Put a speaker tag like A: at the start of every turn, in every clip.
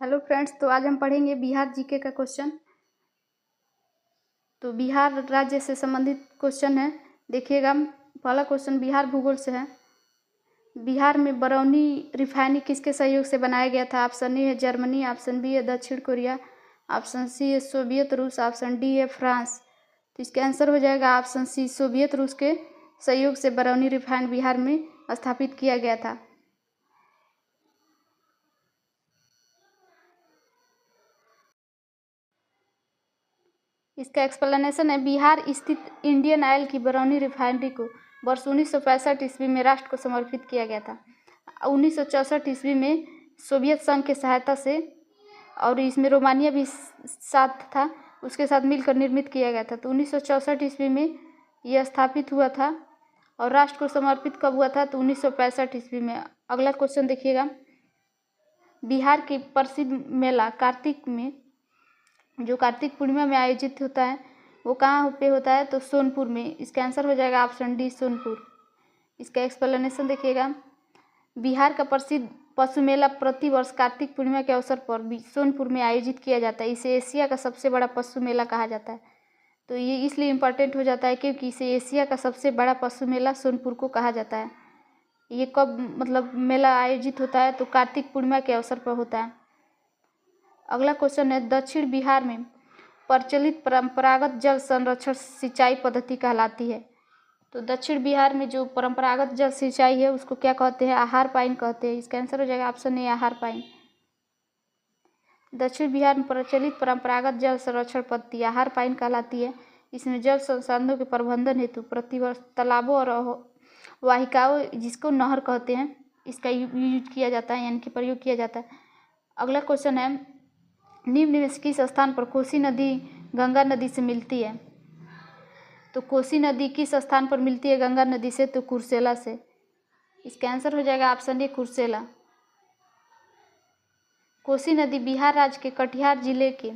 A: Hello friends, तो आज हम पढ़ेंगे बिहार जीके का क्वेश्चन। तो बिहार राज्य से संबंधित क्वेश्चन है। देखिएगा, पहला क्वेश्चन बिहार भूगोल से है। बिहार में बरौनी रिफाइनरी किसके सहयोग से बनाया गया था? ऑप्शन ए है जर्मनी, ऑप्शन बी है दक्षिण कोरिया, ऑप्शन सी है सोवियत रूस, ऑप्शन डी है फ्रांस। तो इसका आंसर हो जाएगा ऑप्शन सी, सोवियत रूस के सहयोग से बरौनी रिफाइनरी बिहार में स्थापित किया गया था। इसका एक्सप्लेनेशन है, बिहार स्थित इंडियन ऑयल की बरौनी रिफाइनरी को वर्ष 1965 ईस्वी में राष्ट्र को समर्पित किया गया था। 1964 ईस्वी में सोवियत संघ की सहायता से, और इसमें रोमानिया भी साथ था, उसके साथ मिलकर निर्मित किया गया था। तो 1964 ईस्वी में यह स्थापित हुआ था और राष्ट्र को समर्पित कब हुआ था? तो 1965 ईस्वी में। अगला क्वेश्चन देखिएगा, बिहार की प्रसिद्ध मेला कार्तिक में, जो कार्तिक पूर्णिमा में आयोजित होता है, वो कहाँ पे होता है? तो सोनपुर में। इसका आंसर हो जाएगा ऑप्शन डी, सोनपुर। इसका एक्सप्लेनेशन देखिएगा, बिहार का प्रसिद्ध पशु मेला प्रतिवर्ष कार्तिक पूर्णिमा के अवसर पर सोनपुर में आयोजित किया जाता है। इसे एशिया का सबसे बड़ा पशु मेला कहा जाता है। तो ये इसलिए इम्पोर्टेंट हो जाता है क्योंकि इसे एशिया का सबसे बड़ा पशु मेला सोनपुर को कहा जाता है। ये कब मतलब मेला आयोजित होता है? तो कार्तिक पूर्णिमा के अवसर पर होता है। अगला क्वेश्चन है, दक्षिण बिहार में प्रचलित परंपरागत जल संरक्षण सिंचाई पद्धति कहलाती है। तो दक्षिण बिहार में जो परंपरागत जल सिंचाई है उसको क्या कहते हैं? आहार पाइन कहते हैं। इसका आंसर हो जाएगा ऑप्शन ए, आहार पाइन। दक्षिण बिहार में प्रचलित परंपरागत जल संरक्षण पद्धति आहार पाइन कहलाती है। इसमें जल संसाधनों के प्रबंधन हेतु प्रतिवर्ष तालाबों और वाहिकाओं, जिसको नहर कहते हैं, इसका यूज किया जाता है, यानी कि प्रयोग किया जाता है। अगला क्वेश्चन है, निम्न में से किस स्थान पर कोसी नदी गंगा नदी से मिलती है? तो कोसी नदी किस स्थान पर मिलती है गंगा नदी से? तो कुर्सेला से। इसका आंसर हो जाएगा ऑप्शन ए, कुर्सेला। कोसी नदी बिहार राज्य के कटिहार जिले के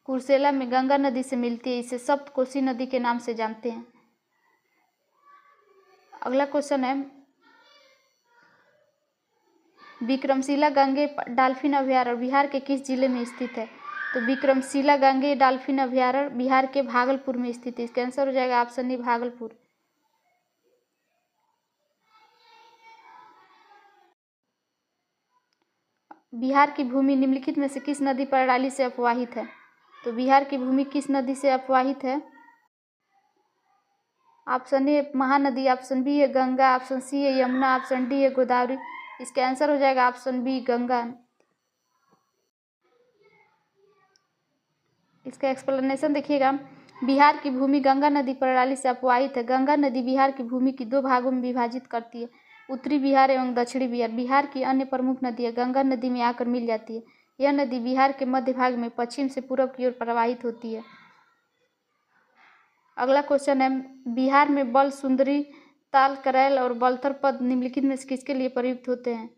A: कुर्सेला में गंगा नदी से मिलती है। इसे सप्त कोसी नदी के नाम से जानते हैं। अगला क्वेश्चन है, विक्रमशिला गांगे डॉल्फिन अभयारण्य बिहार के किस जिले में स्थित है? तो विक्रमशिला गांगे डॉल्फिन अभयारण्य बिहार के भागलपुर में स्थित है। इसका आंसर हो जाएगा ऑप्शन ए, भागलपुर। बिहार की भूमि निम्नलिखित में से किस नदी प्रणाली से अपवाहित है? तो बिहार की भूमि किस नदी से अपवाहित है? Option A Mahanadi, option B है गंगा, ऑप्शन सी है यमुना, ऑप्शन डी है गोदावरी। इसका आंसर हो जाएगा ऑप्शन बी, गंगा। इसका एक्सप्लेनेशन देखिएगा, बिहार की भूमि गंगा नदी प्रणाली से अपवाहित है। गंगा नदी बिहार की भूमि की दो भागों में विभाजित करती है, उत्तरी बिहार एवं दक्षिणी बिहार। बिहार की अन्य प्रमुख नदियाँ गंगा नदी में आकर मिल जाती है। यह नदी बिहार के मध्य भाग में पश्चिम से पूर्व की ओर प्रवाहित होती है। अगला क्वेश्चन है, बिहार में बल, सुंदरी, ताल, करैल और बलथर पद निम्नलिखित में से किसके लिए प्रयुक्त होते हैं?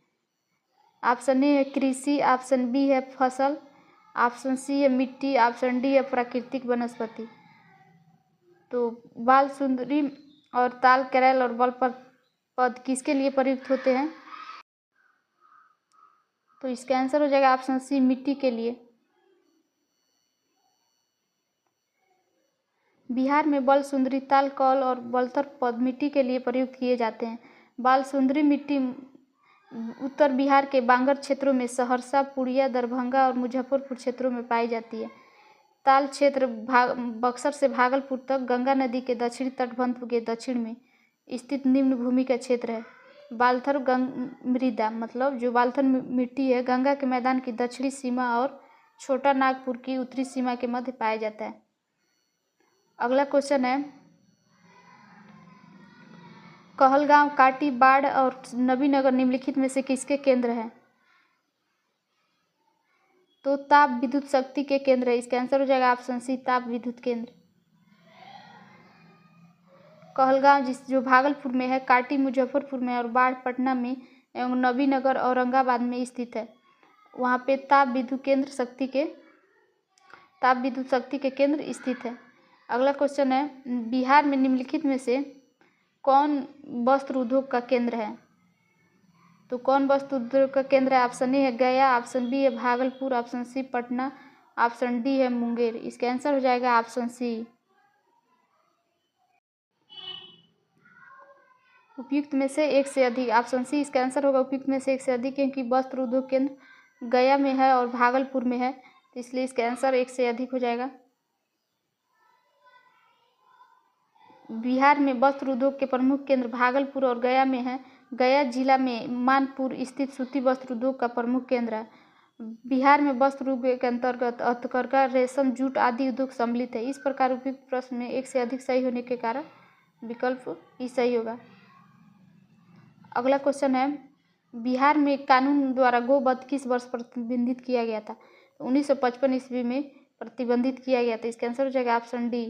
A: ऑप्शन ए है कृषि, ऑप्शन बी है फसल, ऑप्शन सी है मिट्टी, ऑप्शन डी है प्राकृतिक वनस्पति। तो बाल, सुंदरी और ताल, करैल और बल पद किसके लिए प्रयुक्त होते हैं? तो इसका आंसर हो जाएगा ऑप्शन सी, मिट्टी के लिए। बिहार में बल, सुंदरी, ताल, कौल और बलथर पद मिट्टी के लिए प्रयुक्त किए जाते हैं। बाल सुंदरी मिट्टी उत्तर बिहार के बांगर क्षेत्रों में सहरसा, पूर्णिया, दरभंगा और मुजफ्फरपुर क्षेत्रों में पाई जाती है। ताल क्षेत्र बक्सर से भागलपुर तक गंगा नदी के दक्षिणी तटबंध के दक्षिण में स्थित निम्न भूमि का क्षेत्र है। बालथर मृदा, मतलब जो बालथर मिट्टी है, गंगा के मैदान की दक्षिणी सीमा और छोटा नागपुर की उत्तरी सीमा के मध्य पाया जाता है। अगला क्वेश्चन है, कहलगांव, काटी, बाढ़ और नबीनगर निम्नलिखित में से किसके केंद्र हैं? तो ताप विद्युत शक्ति के केंद्र है। इसका आंसर हो जाएगा ऑप्शन सी, ताप विद्युत केंद्र। कहलगांव जो भागलपुर में है, काटी मुजफ्फरपुर में और बाढ़ पटना में एवं नबीनगर औरंगाबाद में स्थित है। वहाँ पे ताप विद्युत शक्ति के केंद्र स्थित है। अगला क्वेश्चन है, बिहार में निम्नलिखित में से कौन वस्त्र उद्योग का केंद्र है? तो कौन वस्त्र उद्योग का केंद्र है? ऑप्शन ए है गया, ऑप्शन बी है Bhagalpur, option C Patna, option D है मुंगेर। इसका आंसर हो जाएगा ऑप्शन सी। उपयुक्त में से एक से अधिक, ऑप्शन सी इसका आंसर होगा उपयुक्त में से एक से अधिक, क्योंकि वस्त्र उद्योग केंद्र गया में है और भागलपुर में है, तो इसलिए इसका आंसर एक से अधिक हो जाएगा। बिहार में वस्त्र उद्योग के प्रमुख केंद्र भागलपुर और गया में है। गया जिला में मानपुर स्थित सूती वस्त्र उद्योग का प्रमुख केंद्र है। बिहार में वस्त्र उद्योग के अंतर्गत हथकरघा, रेशम, जूट आदि उद्योग सम्मिलित है। इस प्रकार उपयुक्त प्रश्न में एक से अधिक सही होने के कारण विकल्प ही सही होगा। अगला क्वेश्चन है, बिहार में कानून द्वारा गोवध किस वर्ष प्रतिबंधित किया गया था? 1955 ईस्वी में प्रतिबंधित किया गया था। इसका आंसर हो जाएगा ऑप्शन डी।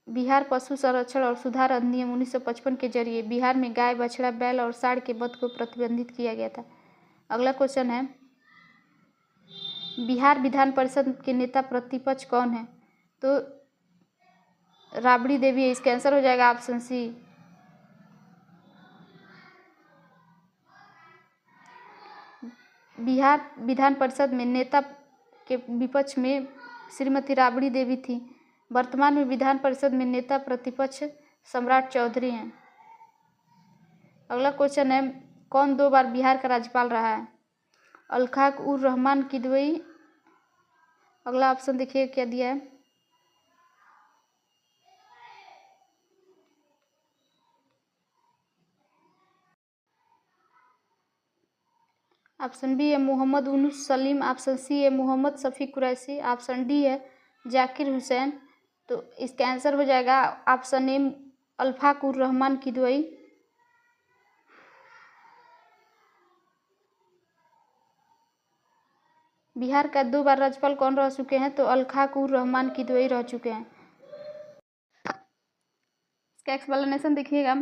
A: बिहार पशु संरक्षण और सुधार अधिनियम 1955 के जरिए बिहार में गाय, बछड़ा, बैल और सांड के वध को प्रतिबंधित किया गया था। अगला क्वेश्चन है, बिहार विधान परिषद के नेता प्रतिपक्ष कौन है? तो राबड़ी देवी है। इसका आंसर हो जाएगा ऑप्शन सी। बिहार विधान परिषद में नेता के विपक्ष में श्रीमती राबड़ी देवी थी। वर्तमान में विधान परिषद में नेता प्रतिपक्ष सम्राट चौधरी हैं। अगला क्वेश्चन है, कौन 2 बार बिहार का राज्यपाल रहा है? अल्खाक उर रहमान किदवई। अगला ऑप्शन देखिए क्या दिया है, ऑप्शन बी है मोहम्मद यूनुस सलीम, ऑप्शन सी है मोहम्मद शफी कुरैशी, ऑप्शन डी है जाकिर हुसैन। तो इसका आंसर हो जाएगा ऑप्शन ए अल्फाक उर रहमान किदवई। बिहार का 2 बार राज्यपाल कौन रह चुके हैं? तो अल्खाक उर रहमान किदवई रह चुके हैं। इसका एक्सप्लेनेशन देखिएगा,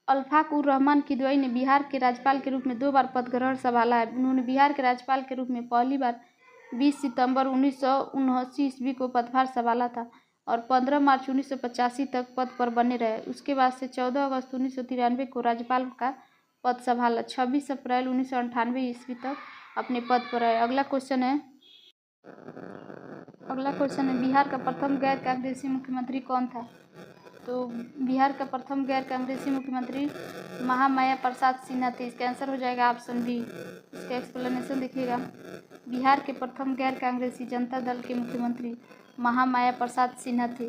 A: अल्फाक उर रहमान किदवई ने बिहार के राज्यपाल के रूप में 2 बार पदग्रहण संभाला है। उन्होंने बिहार के राज्यपाल के रूप में पहली बार 20 सितंबर 1979 ईस्वी को पदभार संभाला था और 15 मार्च 1985 तक पद पर बने रहे। उसके बाद से 14 अगस्त 1993 को राज्यपाल का पद संभाला। 26 अप्रैल 1998 ईस्वी तक अपने पद पर रहे। अगला क्वेश्चन है, बिहार का प्रथम गैर कांग्रेसी मुख्यमंत्री कौन था? तो बिहार का प्रथम गैर कांग्रेसी मुख्यमंत्री महामाया प्रसाद सिन्हा थे। इसका आंसर हो जाएगा ऑप्शन बी। इसका एक्सप्लेनेशन देखिएगा, बिहार के प्रथम गैर कांग्रेसी जनता दल के मुख्यमंत्री महामाया प्रसाद सिन्हा थे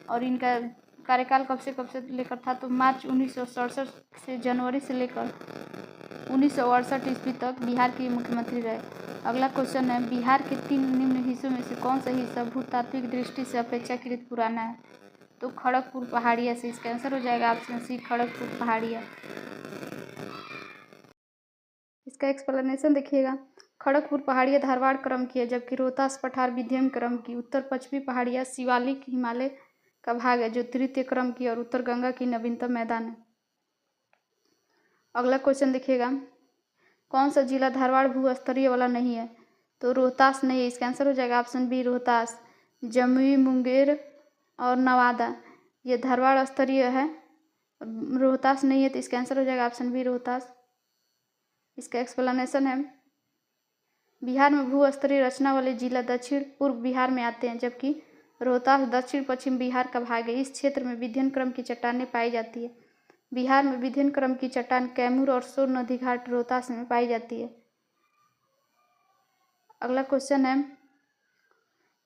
A: और इनका कार्यकाल कब से लेकर था? तो मार्च 1967 से जनवरी से लेकर 1968 ईस्वी तक बिहार के मुख्यमंत्री रहे। अगला क्वेश्चन है, बिहार के 3 निम्न हिस्सों में से कौन सा हिस्सा भूतात्विक दृष्टि से अपेक्षाकृत पुराना है? तो खड़गपुर पहाड़िया से। इसका आंसर हो जाएगा ऑप्शन सी खड़गपुर पहाड़िया। इसका एक्सप्लेनेशन देखिएगा, खड़गपुर पहाड़िया धारवाड़ क्रम की है, जबकि रोहतास पठार विंध्य क्रम की, उत्तर पश्चिमी पहाड़िया शिवालिक हिमालय का भाग है जो तृतीय क्रम की और उत्तर गंगा की नवीनतम मैदान है। अगला क्वेश्चन देखिएगा, कौन सा जिला धारवाड़ भू स्तरीय वाला नहीं है? तो रोहतास नहीं है। इसका आंसर हो जाएगा ऑप्शन बी रोहतास। जमुई, मुंगेर और नवादा ये धारवाड़ स्तरीय है, रोहतास नहीं है, तो इसका आंसर हो जाएगा ऑप्शन बी रोहतास। इसका एक्सप्लेनेशन है, बिहार में भू स्तरीय रचना वाले जिला दक्षिण पूर्व बिहार में आते हैं, जबकि रोहतास दक्षिण पश्चिम बिहार का भाग है। इस क्षेत्र में विंध्य क्रम की चट्टानें पाई जाती है। बिहार में विंध्य क्रम की चट्टान कैमूर और सोन नदी घाट रोहतास में पाई जाती है। अगला क्वेश्चन है,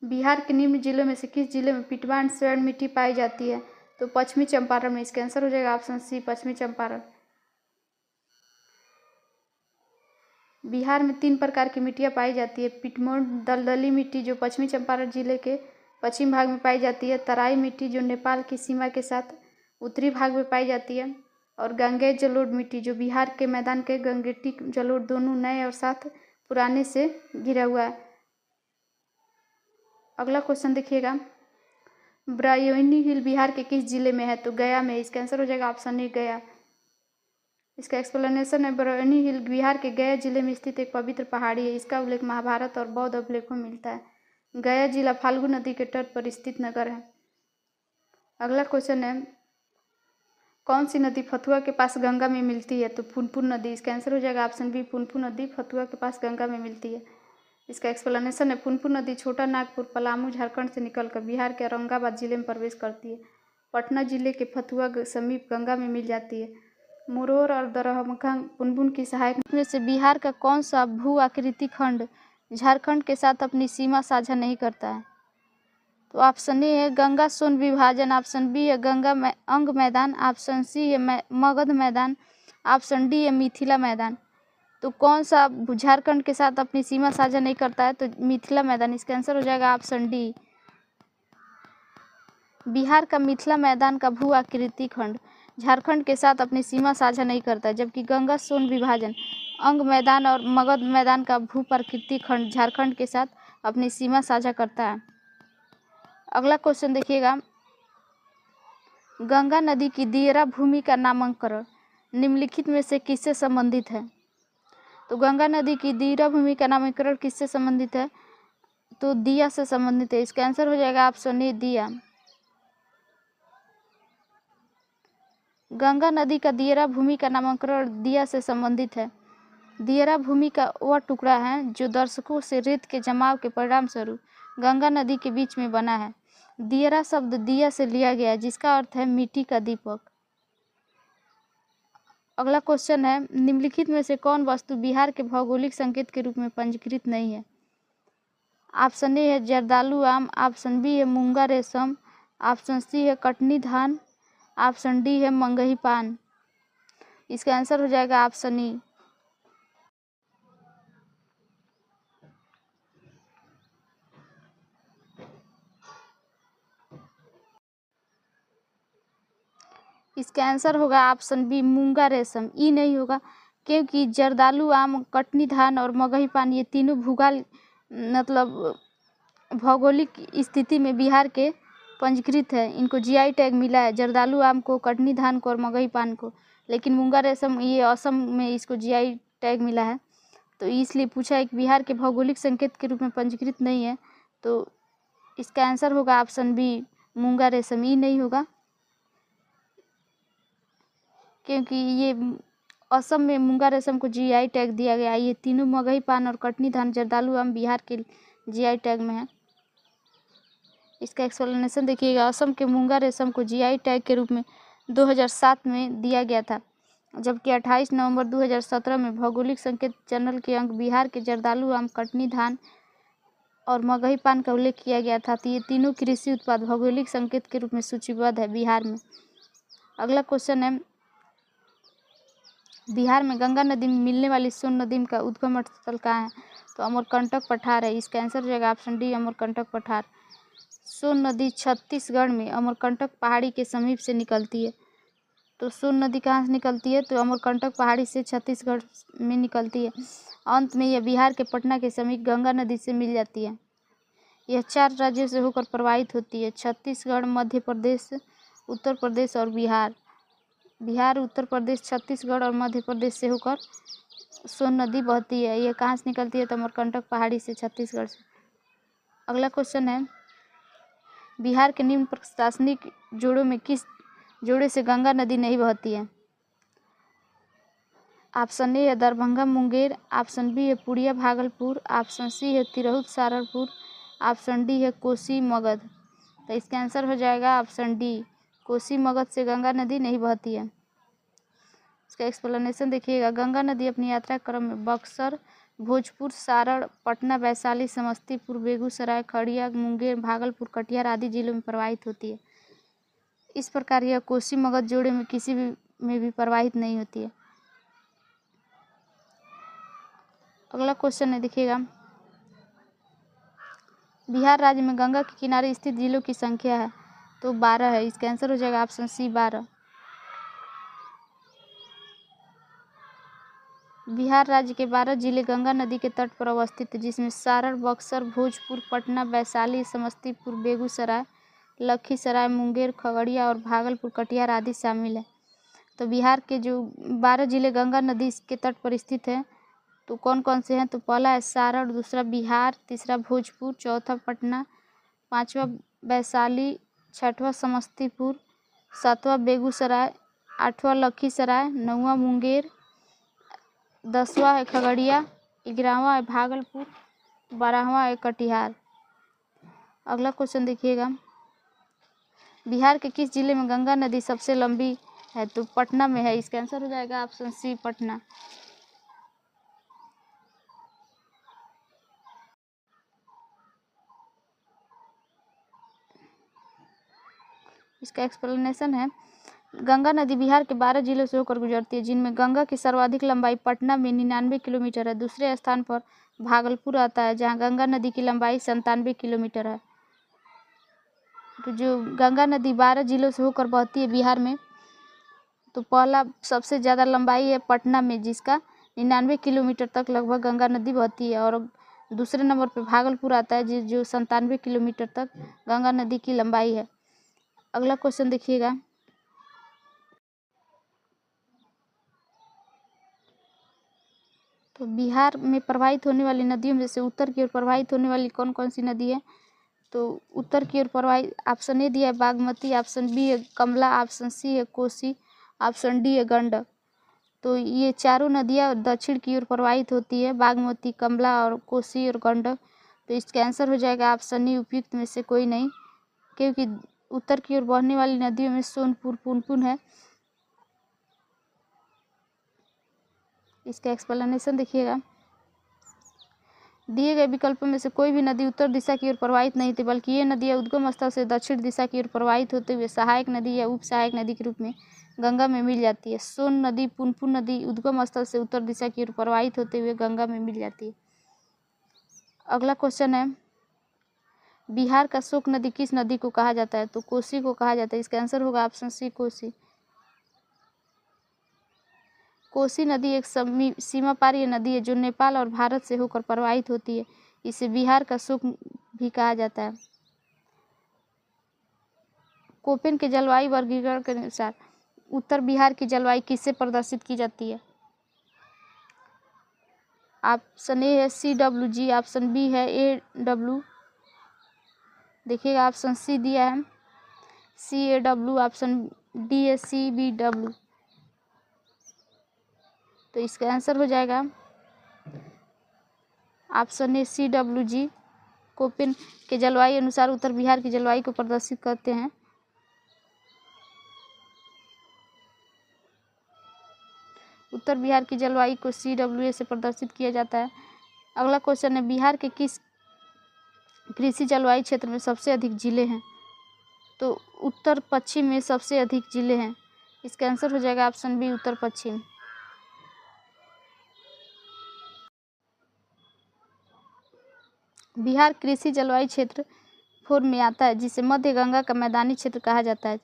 A: बिहार के निम्न जिलों में से किस जिले में पिटवा एंड स्वर्ण मिट्टी पाई जाती है? तो पश्चिमी चंपारण में। इसका आंसर हो जाएगा ऑप्शन सी पश्चिमी चंपारण। बिहार में 3 प्रकार की मिट्टियाँ पाई जाती है, पिटमोट दलदली मिट्टी जो पश्चिमी चंपारण जिले के पश्चिम भाग में पाई जाती है, तराई मिट्टी जो नेपाल की सीमा के साथ उत्तरी भाग में पाई जाती है, और गंगेय जलोढ़ मिट्टी जो बिहार के मैदान के गंगेटी जलोढ़ दोनों नए और साथ पुराने से घिरा हुआ है। अगला क्वेश्चन देखिएगा, ब्रायोनी हिल बिहार के किस जिले में है? तो गया में। इसका आंसर हो जाएगा ऑप्शन ए गया। इसका एक्सप्लेनेशन है, ब्रायोनी हिल बिहार के गया जिले में स्थित एक पवित्र पहाड़ी है। इसका उल्लेख महाभारत और बौद्ध अभिलेखों में मिलता है। गया जिला फाल्गु नदी के तट पर स्थित नगर है। अगला क्वेश्चन है, कौन सी नदी फतुहा के पास गंगा में मिलती है? तो पुनपुन नदी। इसका आंसर हो जाएगा ऑप्शन बी, पुनपुन नदी फतुहा के पास गंगा में मिलती है। इसका एक्सप्लेनेशन है, पुनपुन नदी छोटा नागपुर, पलामू, झारखंड से निकलकर बिहार के औरंगाबाद जिले में प्रवेश करती है। पटना जिले के फतुहा के समीप गंगा में मिल जाती है। मुरौर और दरभंगा पुनपुन की सहायक में से बिहार का कौन सा भू आकृति खंड झारखंड के साथ अपनी सीमा साझा नहीं करता है? तो ऑप्शन ए है गंगा सोन विभाजन, ऑप्शन बी है गंगा अंग मैदान, ऑप्शन सी है मगध मैदान, ऑप्शन डी है मिथिला मैदान। तो कौन सा झारखंड के साथ अपनी सीमा साझा नहीं करता है? तो मिथिला मैदान। इसका आंसर हो जाएगा ऑप्शन डी। बिहार का मिथिला मैदान का भू आकृति खंड झारखंड के साथ अपनी सीमा साझा नहीं करता है, जबकि गंगा सोन विभाजन, अंग मैदान और मगध मैदान का भू प्राकृतिक खंड झारखंड के साथ अपनी सीमा साझा करता है। अगला क्वेश्चन देखिएगा, गंगा नदी की दियरा भूमि का नामकरण निम्नलिखित में से किससे संबंधित है? तो गंगा नदी की दियरा भूमि का नामकरण किससे संबंधित है? तो दिया से संबंधित है। इसका आंसर हो जाएगा ऑप्शन ए, दिया। गंगा नदी का दियरा भूमि का नामकरण दिया से संबंधित है। दियरा भूमि का वह टुकड़ा है जो दशकों से रेत के जमाव के परिणाम स्वरूप गंगा नदी के बीच में बना है। दियरा शब्द दिया से लिया गया है, जिसका अर्थ है मिट्टी का दीपक। अगला क्वेश्चन है, निम्नलिखित में से कौन वस्तु बिहार के भौगोलिक संकेत के रूप में पंजीकृत नहीं है? ऑप्शन ए है जर्दालू आम, ऑप्शन बी है मूंगा रेशम, ऑप्शन सी है कटनी धान, ऑप्शन डी है मंगही पान। इसका आंसर हो जाएगा ऑप्शन ई। इसका आंसर होगा ऑप्शन बी, मूंगा रेशम। ई नहीं होगा क्योंकि जर्दालू आम, कटनी धान और मगही पान ये तीनों भूगोल मतलब भौगोलिक स्थिति में बिहार के पंजीकृत है। इनको जीआई टैग मिला है, जर्दालू आम को, कटनी धान को और मगही पान को। लेकिन मूंगा रेशम ये असम में इसको जीआई टैग मिला है, तो इसलिए पूछा है कि बिहार के भौगोलिक संकेत के रूप में पंजीकृत नहीं है। तो इसका आंसर होगा ऑप्शन बी, मूंगा रेशम। ई नहीं होगा क्योंकि ये असम में मूंगा रेशम को जीआई टैग दिया गया है। ये तीनों मगही पान और कटनी धान, जर्दालू आम बिहार के जीआई टैग में है। इसका एक्सप्लेनेशन देखिएगा, असम के मूंगा रेशम को जीआई टैग के रूप में 2007 में दिया गया था, जबकि 28 नवंबर 2017 में भौगोलिक संकेत जनरल के अंक बिहार के जर्दालू आम, कटनी धान और मगही पान का उल्लेख किया गया था। तो ये तीनों कृषि उत्पाद भौगोलिक संकेत के रूप में सूचीबद्ध है बिहार में। अगला क्वेश्चन है, बिहार में गंगा नदी में मिलने वाली सोन नदी का उद्गम स्थल कहाँ है? तो अमरकंटक पठार है। इसका आंसर हो जाएगा ऑप्शन डी, अमरकंटक पठार। सोन नदी छत्तीसगढ़ में अमरकंटक पहाड़ी के समीप से निकलती है। तो सोन नदी कहाँ से निकलती है? तो अमरकंटक पहाड़ी से छत्तीसगढ़ में निकलती है। अंत में यह बिहार के पटना के समीप गंगा नदी से मिल जाती है। यह 4 राज्यों से होकर प्रवाहित होती है, छत्तीसगढ़, मध्य प्रदेश, उत्तर प्रदेश और बिहार। बिहार, उत्तर प्रदेश, छत्तीसगढ़ और मध्य प्रदेश से होकर सोन नदी बहती है। यह कहाँ से निकलती है? तो अमरकंटक पहाड़ी से, छत्तीसगढ़ से। अगला क्वेश्चन है, बिहार के निम्न प्रशासनिक जोड़ों में किस जोड़े से गंगा नदी नहीं बहती है? ऑप्शन ए है दरभंगा मुंगेर, ऑप्शन बी है पुड़िया भागलपुर, ऑप्शन सी है तिरहुत सहारनपुर, ऑप्शन डी है कोसी मगध। तो इसका आंसर हो जाएगा ऑप्शन डी, कोसी मगध से गंगा नदी नहीं बहती है। इसका एक्सप्लेनेशन देखिएगा, गंगा नदी अपनी यात्रा क्रम में बक्सर, भोजपुर, सारण, पटना, वैशाली, समस्तीपुर, बेगूसराय, खगड़िया, मुंगेर, भागलपुर, कटिहार आदि जिलों में प्रवाहित होती है। इस प्रकार यह कोसी मगध जोड़े में किसी में भी प्रवाहित नहीं होती है। अगला क्वेश्चन है देखिएगा, बिहार राज्य में गंगा के किनारे स्थित जिलों की संख्या है? तो 12 है। इसका आंसर हो जाएगा ऑप्शन सी, 12। बिहार राज्य के 12 जिले गंगा नदी के तट पर अवस्थित है, जिसमें सारण, बक्सर, भोजपुर, पटना, वैशाली, समस्तीपुर, बेगूसराय, लखीसराय, मुंगेर, खगड़िया और भागलपुर, कटिहार आदि शामिल है। तो बिहार के जो 12 जिले गंगा नदी के तट पर स्थित हैं, तो कौन कौन से हैं? तो पहला है सारण, दूसरा बिहार, तीसरा भोजपुर, चौथा पटना, पाँचवा वैशाली, छठवां समस्तीपुर, सातवां बेगूसराय 8वां लखीसराय, 9वां मुंगेर, 10वां है खगड़िया, 11वां है भागलपुर, 12वां है कटिहार। अगला क्वेश्चन देखिएगा, बिहार के किस जिले में गंगा नदी सबसे लंबी है? तो पटना में है। इसका आंसर हो जाएगा ऑप्शन सी, पटना। इसका एक्सप्लेनेशन है, गंगा नदी बिहार के 12 जिलों से होकर गुजरती है, जिनमें गंगा की सर्वाधिक लंबाई पटना में 99 किलोमीटर है। दूसरे स्थान पर भागलपुर आता है, जहां गंगा नदी की लंबाई 97 किलोमीटर है। तो जो गंगा नदी 12 जिलों से होकर बहती है बिहार में, तो पहला सबसे ज़्यादा लंबाई है पटना में, जिसका 99 किलोमीटर तक लगभग गंगा नदी बहती है। और दूसरे नंबर पर भागलपुर आता है, जो 97 किलोमीटर तक गंगा नदी की लंबाई है। अगला क्वेश्चन देखिएगा, तो बिहार में प्रवाहित होने वाली नदियों में से उत्तर की ओर प्रवाहित होने वाली कौन कौन सी नदी है? तो उत्तर की ओर प्रवाहित ऑप्शन ए दिया है बागमती, ऑप्शन बी है कमला, ऑप्शन सी है कोसी, ऑप्शन डी है गंडक। तो ये चारों नदियाँ दक्षिण की ओर प्रवाहित होती है, बागमती, कमला और कोसी और गंडक। तो इसका आंसर हो जाएगा ऑप्शन ई, उपयुक्त में से कोई नहीं, क्योंकि उत्तर की ओर बहने वाली नदियों में सोनपुर, पुनपुन है। इसका एक्सप्लेनेशन देखिएगा, दिए गए विकल्पों में से कोई भी नदी उत्तर दिशा की ओर प्रवाहित नहीं थी, बल्कि ये नदियाँ उद्गम स्थल से दक्षिण दिशा की ओर प्रवाहित होते हुए सहायक नदी या उप सहायक नदी के रूप में गंगा में मिल जाती है। सोन नदी, पुनपुन नदी उद्गम स्थल से उत्तर दिशा की ओर प्रवाहित होते हुए गंगा में मिल जाती है। अगला क्वेश्चन है, बिहार का शोक नदी किस नदी को कहा जाता है? तो कोसी को कहा जाता है। इसका आंसर होगा ऑप्शन सी, कोसी। कोसी नदी एक सीमा पारीय नदी है, जो नेपाल और भारत से होकर प्रवाहित होती है। इसे बिहार का शोक भी कहा जाता है। कोपेन के जलवायु वर्गीकरण के अनुसार उत्तर बिहार की जलवायु किससे प्रदर्शित की जाती है? ऑप्शन ए है CWG, ऑप्शन बी है AW, देखिएगा ऑप्शन सी दिया है CAW, ऑप्शन डी है CBW। तो इसका आंसर हो जाएगा ऑप्शन ए CWG। कोपेन के जलवायु अनुसार उत्तर बिहार की जलवायु को प्रदर्शित करते हैं। उत्तर बिहार की जलवायु को CWA से प्रदर्शित किया जाता है। अगला क्वेश्चन है, बिहार के किस कृषि जलवायु क्षेत्र में सबसे अधिक जिले हैं? तो उत्तर पश्चिम में सबसे अधिक जिले हैं। इसका आंसर हो जाएगा ऑप्शन बी, उत्तर पश्चिम। बिहार कृषि जलवायु क्षेत्र 4 में आता है, जिसे मध्य गंगा का मैदानी क्षेत्र कहा जाता है।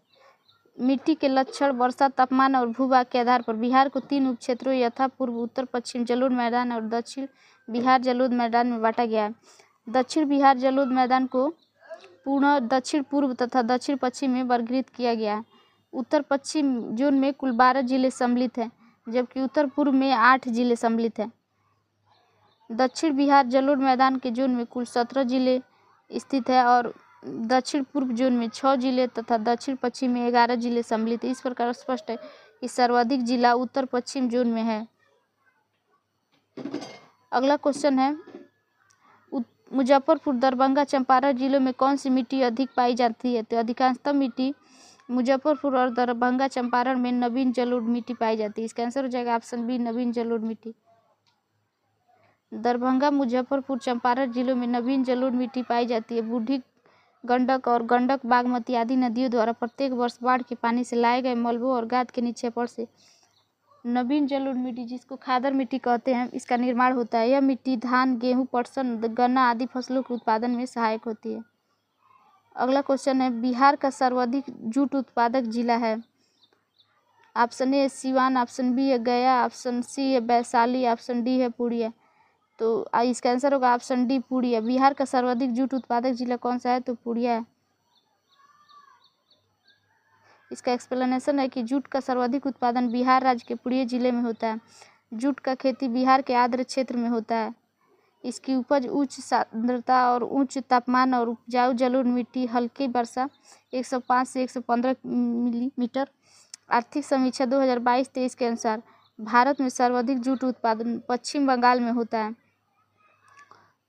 A: मिट्टी के लक्षण, वर्षा, तापमान और भूभाग के आधार पर बिहार को 3 उप क्षेत्रों यथा पूर्व उत्तर पश्चिम जलोढ़ मैदान और दक्षिण बिहार जलोढ़ मैदान में बांटा गया है। दक्षिण बिहार जलोढ़ मैदान को पूर्ण दक्षिण पूर्व तथा दक्षिण पश्चिम में वर्गीकृत किया गया है। उत्तर पश्चिम जोन में कुल 12 जिले सम्मिलित हैं, जबकि उत्तर पूर्व में 8 जिले सम्मिलित हैं। दक्षिण बिहार जलोढ़ मैदान के जोन में कुल 17 जिले स्थित है और दक्षिण पूर्व जोन में 6 जिले तथा दक्षिण पश्चिम में 11 जिले सम्मिलित हैं। इस प्रकार स्पष्ट है कि सर्वाधिक जिला उत्तर पश्चिम जोन में है। अगला क्वेश्चन है, मुजफ्फरपुर, दरभंगा, चंपारण जिलों में कौन सी मिट्टी अधिक पाई जाती है? तो अधिकांशतः मिट्टी मुजफ्फरपुर और दरभंगा चंपारण में नवीन जलोढ़ मिट्टी पाई जाती है। इसका आंसर हो जाएगा ऑप्शन बी, नवीन जलोढ़ मिट्टी। दरभंगा, मुजफ्फरपुर, चंपारण जिलों में नवीन जलोढ़ मिट्टी पाई जाती है। बूढ़ी गंडक और गंडक, बागमती आदि नदियों द्वारा प्रत्येक वर्ष बाढ़ के पानी से लाए गए मलबों और गाद के निक्षेपण से नवीन जलोढ़ मिट्टी, जिसको खादर मिट्टी कहते हैं, इसका निर्माण होता है। यह मिट्टी धान, गेहूं, पटसन, गन्ना आदि फसलों के उत्पादन में सहायक होती है। अगला क्वेश्चन है, बिहार का सर्वाधिक जूट उत्पादक जिला है? ऑप्शन ए है सीवान, ऑप्शन बी है गया, ऑप्शन सी है वैशाली, ऑप्शन डी है पूर्णिया। तो इसका आंसर होगा ऑप्शन डी, पूर्णिया। बिहार का सर्वाधिक जूट उत्पादक जिला कौन सा है? तो पूर्णिया है। इसका एक्सप्लेनेशन है कि जूट का सर्वाधिक उत्पादन बिहार राज्य के पूर्णिया जिले में होता है। जूट का खेती बिहार के आर्द्र क्षेत्र में होता है। इसकी उपज उच्च सांद्रता और उच्च तापमान और उपजाऊ जलोढ़ मिट्टी, हल्की वर्षा 105 से 115 मिलीमीटर आर्थिक समीक्षा 2022-23 के अनुसार भारत में सर्वाधिक जूट उत्पादन पश्चिम बंगाल में होता है।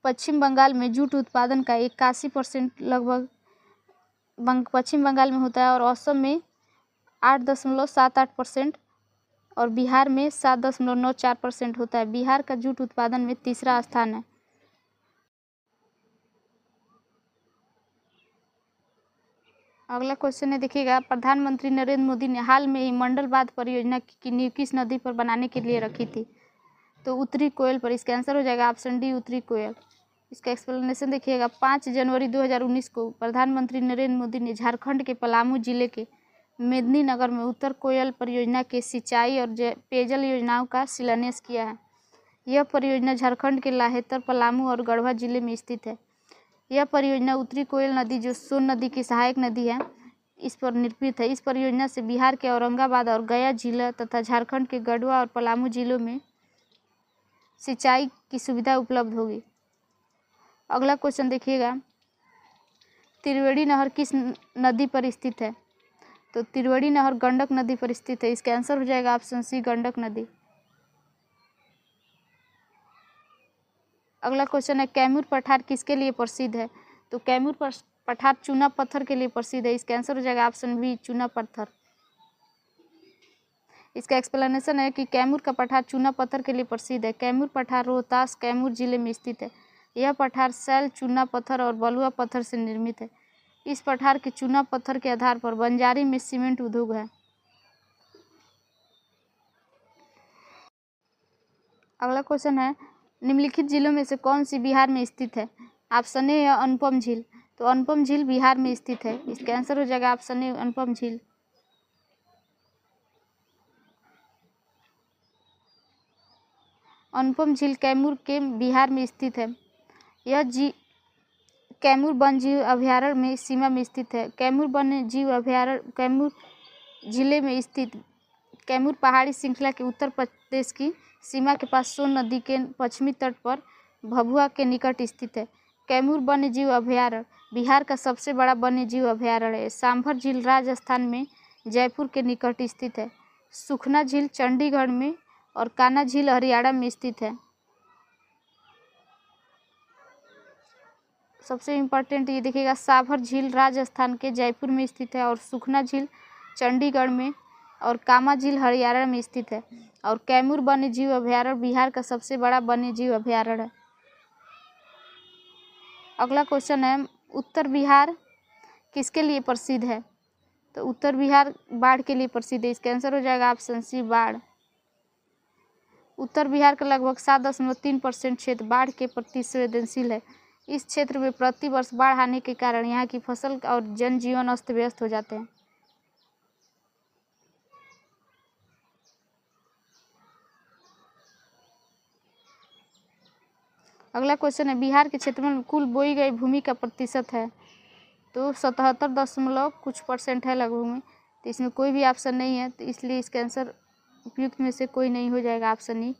A: पश्चिम बंगाल में जूट उत्पादन का 81% लगभग पश्चिम बंगाल में होता है और असम में 8.78% और बिहार में 7.94% होता है। बिहार का जूट उत्पादन में तीसरा स्थान है। अगला क्वेश्चन है, देखिएगा, प्रधानमंत्री नरेंद्र मोदी ने हाल में ही मंडल बांध परियोजना की नींव किस नदी पर बनाने के लिए रखी थी? तो उत्तरी कोयल पर। इसका आंसर हो जाएगा ऑप्शन डी, उत्तरी कोयल। इसका एक्सप्लेनेशन देखिएगा। 5 जनवरी 2019 को प्रधानमंत्री नरेंद्र मोदी ने झारखंड के पलामू जिले के मेदिनीनगर में उत्तर कोयल परियोजना के सिंचाई और पेयजल योजनाओं का शिलान्यास किया है। यह परियोजना झारखंड के लाहेतर, पलामू और गढ़वा जिले में स्थित है। यह परियोजना उत्तरी कोयल नदी, जो सोन नदी की सहायक नदी है, इस पर निर्मित है। इस परियोजना से बिहार के औरंगाबाद और गया जिला तथा झारखंड के गढ़वा और पलामू जिलों में सिंचाई की सुविधा उपलब्ध होगी। अगला क्वेश्चन देखिएगा, त्रिवेणी नहर किस नदी पर स्थित है? तो त्रिवेणी नहर गंडक नदी पर स्थित है। इसका आंसर हो जाएगा ऑप्शन सी, गंडक नदी। अगला क्वेश्चन है, कैमूर पठार किसके लिए प्रसिद्ध है? तो कैमूर पठार चूना पत्थर के लिए प्रसिद्ध है। इसका आंसर हो जाएगा ऑप्शन बी, चूना पत्थर। इसका एक्सप्लेनेशन है कि कैमूर का पठार चूना पत्थर के लिए प्रसिद्ध है। कैमूर पठार रोहतास, कैमूर जिले में स्थित है। यह पठार सैल, चूना पत्थर और बलुआ पत्थर से निर्मित है। इस पठार के चूना पत्थर के आधार पर बंजारी में सीमेंट उद्योग है। अगला क्वेश्चन है, निम्नलिखित झीलों में से कौन सी बिहार में स्थित है? ऑप्शन ए है अनुपम झील। तो अनुपम झील बिहार में स्थित है। इसका आंसर हो जाएगा ऑप्शन ए, अनुपम झील। अनुपम झील कैमूर के बिहार में स्थित है। यह कैमूर वन्य जीव अभयारण्य में सीमा में स्थित है। कैमूर वन्य जीव अभयारण्य कैमूर जिले में स्थित कैमूर पहाड़ी श्रृंखला के उत्तर प्रदेश की सीमा के पास सोन नदी के पश्चिमी तट पर भभुआ के निकट स्थित है। कैमूर वन्य जीव अभयारण्य बिहार का सबसे बड़ा वन्य जीव अभयारण्य है। सांभर झील राजस्थान में जयपुर के निकट स्थित है। सुखना झील चंडीगढ़ में और कान्हा झील हरियाणा में स्थित है। सबसे इम्पोर्टेंट ये देखिएगा, सांभर झील राजस्थान के जयपुर में स्थित है और सुखना झील चंडीगढ़ में और कान्हा झील हरियाणा में स्थित है। और कैमूर वन्य जीव अभयारण्य बिहार का सबसे बड़ा वन्य जीव अभयारण्य है। अगला क्वेश्चन है, उत्तर बिहार किसके लिए प्रसिद्ध है? तो उत्तर बिहार बाढ़ के लिए प्रसिद्ध है। इसका आंसर हो जाएगा ऑप्शन सी, बाढ़। उत्तर बिहार का लगभग 7.3% क्षेत्र बाढ़ के प्रति संवेदनशील है। इस क्षेत्र में प्रतिवर्ष बाढ़ आने के कारण यहाँ की फसल और जनजीवन अस्त व्यस्त हो जाते हैं। अगला क्वेश्चन है, बिहार के क्षेत्र में कुल बोई गई भूमि का प्रतिशत है? तो 77 दशमलव कुछ % है लगभग में। तो इसमें कोई भी ऑप्शन नहीं है, तो इसलिए इसका आंसर उपयुक्त में से कोई नहीं हो जाएगा, ऑप्शन ई।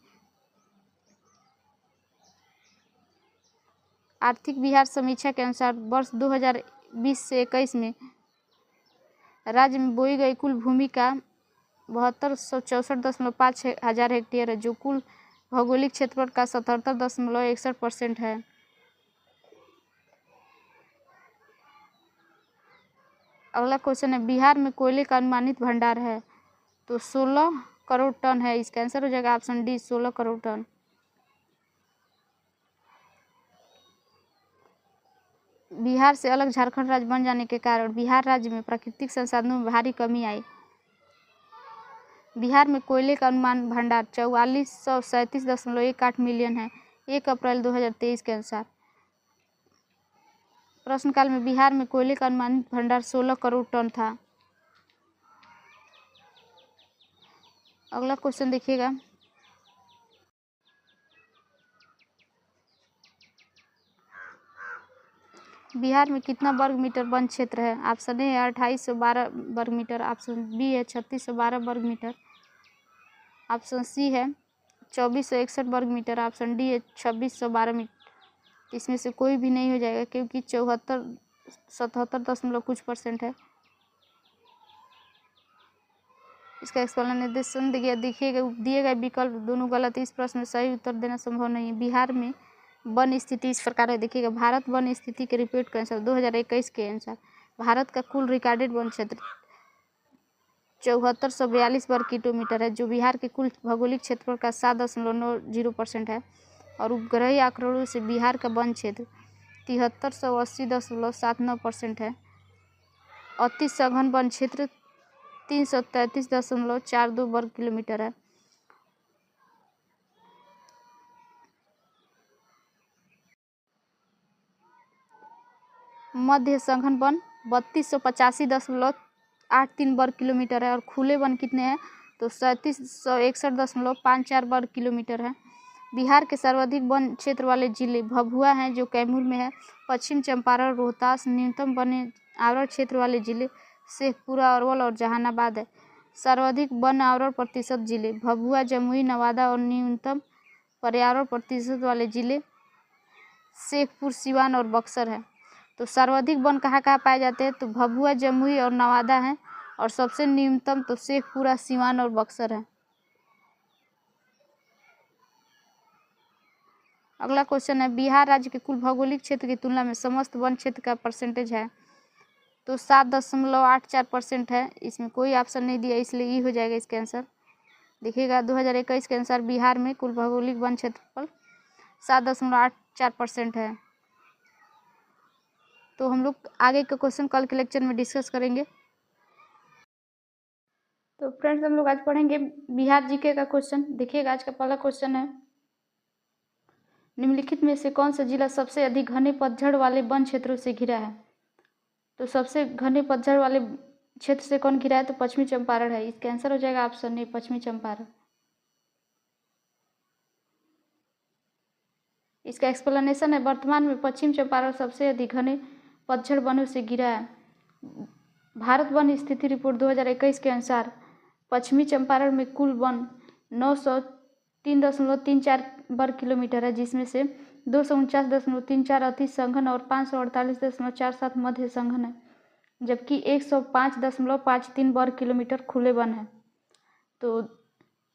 A: आर्थिक बिहार समीक्षा के अनुसार वर्ष 2020 से 21 में राज्य में बोई गई कुल भूमि का 7264.5 हजार हेक्टेयर है, जो कुल भौगोलिक क्षेत्रफल का 77.61% है। अगला क्वेश्चन है, बिहार में कोयले का अनुमानित भंडार है? तो 16 करोड़ टन है। इसका आंसर हो जाएगा option D, 16 crore ton. Bihar से अलग झारखंड राज्य बन जाने के कारण बिहार राज्य में प्राकृतिक संसाधनों में भारी कमी आई। बिहार में कोयले का अनुमान भंडार 4437.18 मिलियन है 1 अप्रैल 2023 के अनुसार। प्रश्नकाल में बिहार में कोयले का अनुमानित भंडार 16 करोड़ टन था। अगला क्वेश्चन देखिएगा, बिहार में कितना वर्ग मीटर वन क्षेत्र है? ऑप्शन ए है 2812 वर्ग मीटर, ऑप्शन बी है 3612 वर्ग मीटर, ऑप्शन सी है 2461 वर्ग मीटर, ऑप्शन डी है 2612 मीटर। इसमें से कोई भी नहीं हो जाएगा क्योंकि 77 दशमलव कुछ % है। इसका एक्सप्लेनेशन दिए गए विकल्प दोनों गलत। इस प्रश्न में सही उत्तर देना संभव नहीं है। बिहार में वन स्थिति इस प्रकार है, देखिएगा। भारत वन स्थिति के रिपोर्ट के अनुसार 2021 के अनुसार भारत का कुल रिकॉर्डेड वन क्षेत्र 7442 वर्ग किलोमीटर है, जो बिहार के कुल भौगोलिक क्षेत्रफल का 7.90% है। और उपग्रही आंकड़ों से बिहार का वन क्षेत्र 7380.79% है। अति सघन वन क्षेत्र 333.42 वर्ग किलोमीटर है। मध्य सघन वन 3285.83 वर्ग किलोमीटर है। और खुले वन कितने हैं तो 3761.54 वर्ग किलोमीटर है। बिहार के सर्वाधिक वन क्षेत्र वाले जिले भभुआ हैं, जो कैमूर में है। पश्चिम चंपारण, रोहतास। न्यूनतम वन आवरण क्षेत्र वाले जिले शेखपुरा, अरवल और जहानाबाद है। सर्वाधिक वन आवरण प्रतिशत जिले भभुआ, जमुई, नवादा। और न्यूनतम पर्यावरण प्रतिशत वाले जिले शेखपुर, सिवान और बक्सर है। तो सर्वाधिक वन कहाँ कहाँ पाए जाते हैं तो भभुआ, जमुई और नवादा हैं। और सबसे न्यूनतम तो शेखपुरा, सिवान और बक्सर है। अगला क्वेश्चन है, बिहार राज्य के कुल भौगोलिक क्षेत्र की तुलना में समस्त वन क्षेत्र का परसेंटेज है तो 7.84% है। इसमें कोई ऑप्शन नहीं दिया, इसलिए ई हो जाएगा इसका आंसर। देखिएगा 2021 के अनुसार बिहार में कुल भौगोलिक वन क्षेत्रफल 7.84% है। तो हम लोग आगे का क्वेश्चन कल के लेक्चर में डिस्कस करेंगे। तो फ्रेंड्स, हम लोग आज पढ़ेंगे बिहार जीके का क्वेश्चन। देखिएगा आज का पहला क्वेश्चन है, निम्नलिखित में से कौन सा जिला सबसे अधिक घने पतझड़ वाले वन क्षेत्रों से घिरा है। तो सबसे घने पतझड़ वाले क्षेत्र से कौन घिरा है तो पश्चिमी चंपारण है। इसका आंसर हो जाएगा ऑप्शन ए, पश्चिमी चंपारण। इसका एक्सप्लेनेशन है, वर्तमान में पश्चिम चंपारण सबसे अधिक घने पतझड़ वनों से घिरा है। भारत वन स्थिति रिपोर्ट 2021 के अनुसार पश्चिमी चंपारण में कुल वन 903.34 वर्ग किलोमीटर है, जिसमें से 249.34 अति सघन और 548.47 मध्य सघन है, जबकि 105.53 वर्ग किलोमीटर खुले वन है। तो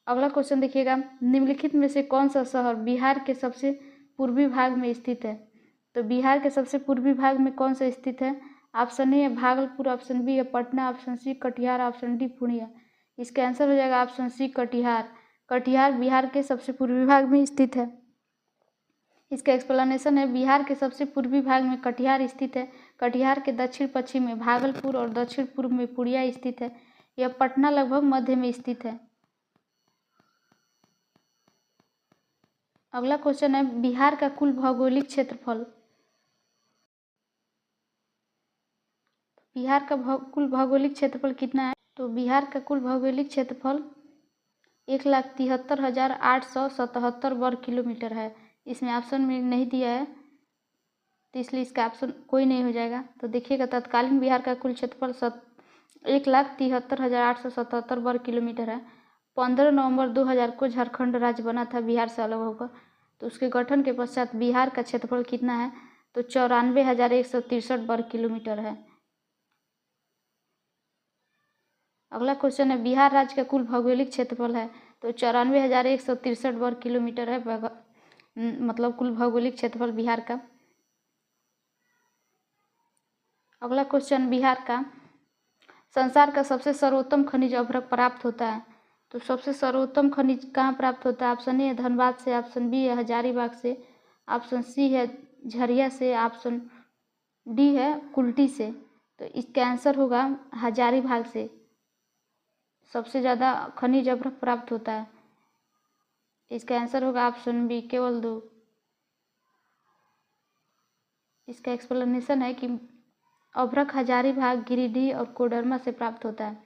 A: अगला क्वेश्चन देखिएगा, निम्नलिखित में से कौन सा शहर बिहार के सबसे पूर्वी भाग में स्थित है। तो बिहार के सबसे पूर्वी भाग में कौन सा स्थित है। ऑप्शन ए है भागलपुर, ऑप्शन बी है Patna, option C Katihar, option D Purnia. इसका आंसर हो जाएगा ऑप्शन सी कटिहार। कटिहार बिहार के सबसे पूर्वी भाग में स्थित है। इसका एक्सप्लेनेशन है, बिहार के सबसे पूर्वी भाग में कटिहार स्थित है। कटिहार के दक्षिण पश्चिम में भागलपुर और दक्षिण पूर्व में पूर्णिया स्थित है। यह पटना लगभग मध्य में स्थित है। अगला क्वेश्चन है, बिहार का कुल भौगोलिक क्षेत्रफल। बिहार का कुल भौगोलिक क्षेत्रफल कितना है तो बिहार का कुल भौगोलिक क्षेत्रफल 1,73,877 वर्ग किलोमीटर है। इसमें ऑप्शन में नहीं दिया है, तो इसलिए इसका ऑप्शन कोई नहीं हो जाएगा। तो देखिएगा, तत्कालीन बिहार का कुल क्षेत्रफल 1,73,877 वर्ग किलोमीटर है। 15 नवंबर 2000 को झारखंड राज्य बना था बिहार से अलग होकर। तो उसके गठन के पश्चात बिहार का क्षेत्रफल कितना है तो 94,163 वर्ग किलोमीटर है। अगला क्वेश्चन है, बिहार राज्य का कुल भौगोलिक क्षेत्रफल है तो 94,163 वर्ग किलोमीटर है, मतलब कुल भौगोलिक क्षेत्रफल बिहार का। अगला क्वेश्चन, बिहार का संसार का सबसे सर्वोत्तम खनिज अभ्रक प्राप्त होता है। तो सबसे सर्वोत्तम खनिज कहाँ प्राप्त होता है। ऑप्शन ए है धनबाद से, ऑप्शन बी है हजारीबाग से, ऑप्शन सी है झरिया से, ऑप्शन डी है कुल्टी से। तो इसका आंसर होगा हजारीबाग से सबसे ज़्यादा खनिज अभ्रक प्राप्त होता है। इसका आंसर होगा ऑप्शन बी, केवल 2। इसका एक्सप्लेनेशन है कि अभ्रक हजारीबाग, गिरिडीह और कोडरमा से प्राप्त होता है।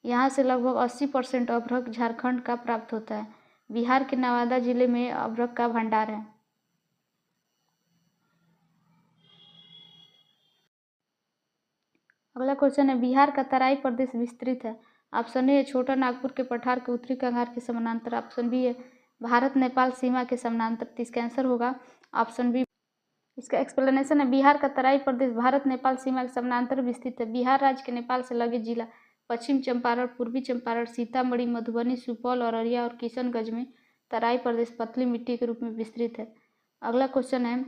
A: यहाँ से लगभग 80% अभ्रक झारखंड का प्राप्त होता है। बिहार के नवादा जिले में अभ्रक का भंडार है। अगला क्वेश्चन है, बिहार का तराई प्रदेश विस्तृत है। ऑप्शन ए है छोटा नागपुर के पठार के उत्तरी कंगार के समानांतर, ऑप्शन बी है भारत नेपाल सीमा के समानांतर। तो इसका आंसर होगा ऑप्शन बी। इसका एक्सप्लेनेशन है, बिहार का तराई प्रदेश भारत नेपाल सीमा के समानांतर विस्तृत है। बिहार राज्य के नेपाल से लगे जिला पश्चिम चंपारण, पूर्वी चंपारण, सीतामढ़ी, मधुबनी, सुपौल, अररिया और किशनगंज में तराई प्रदेश पतली मिट्टी के रूप में विस्तृत है। अगला क्वेश्चन है,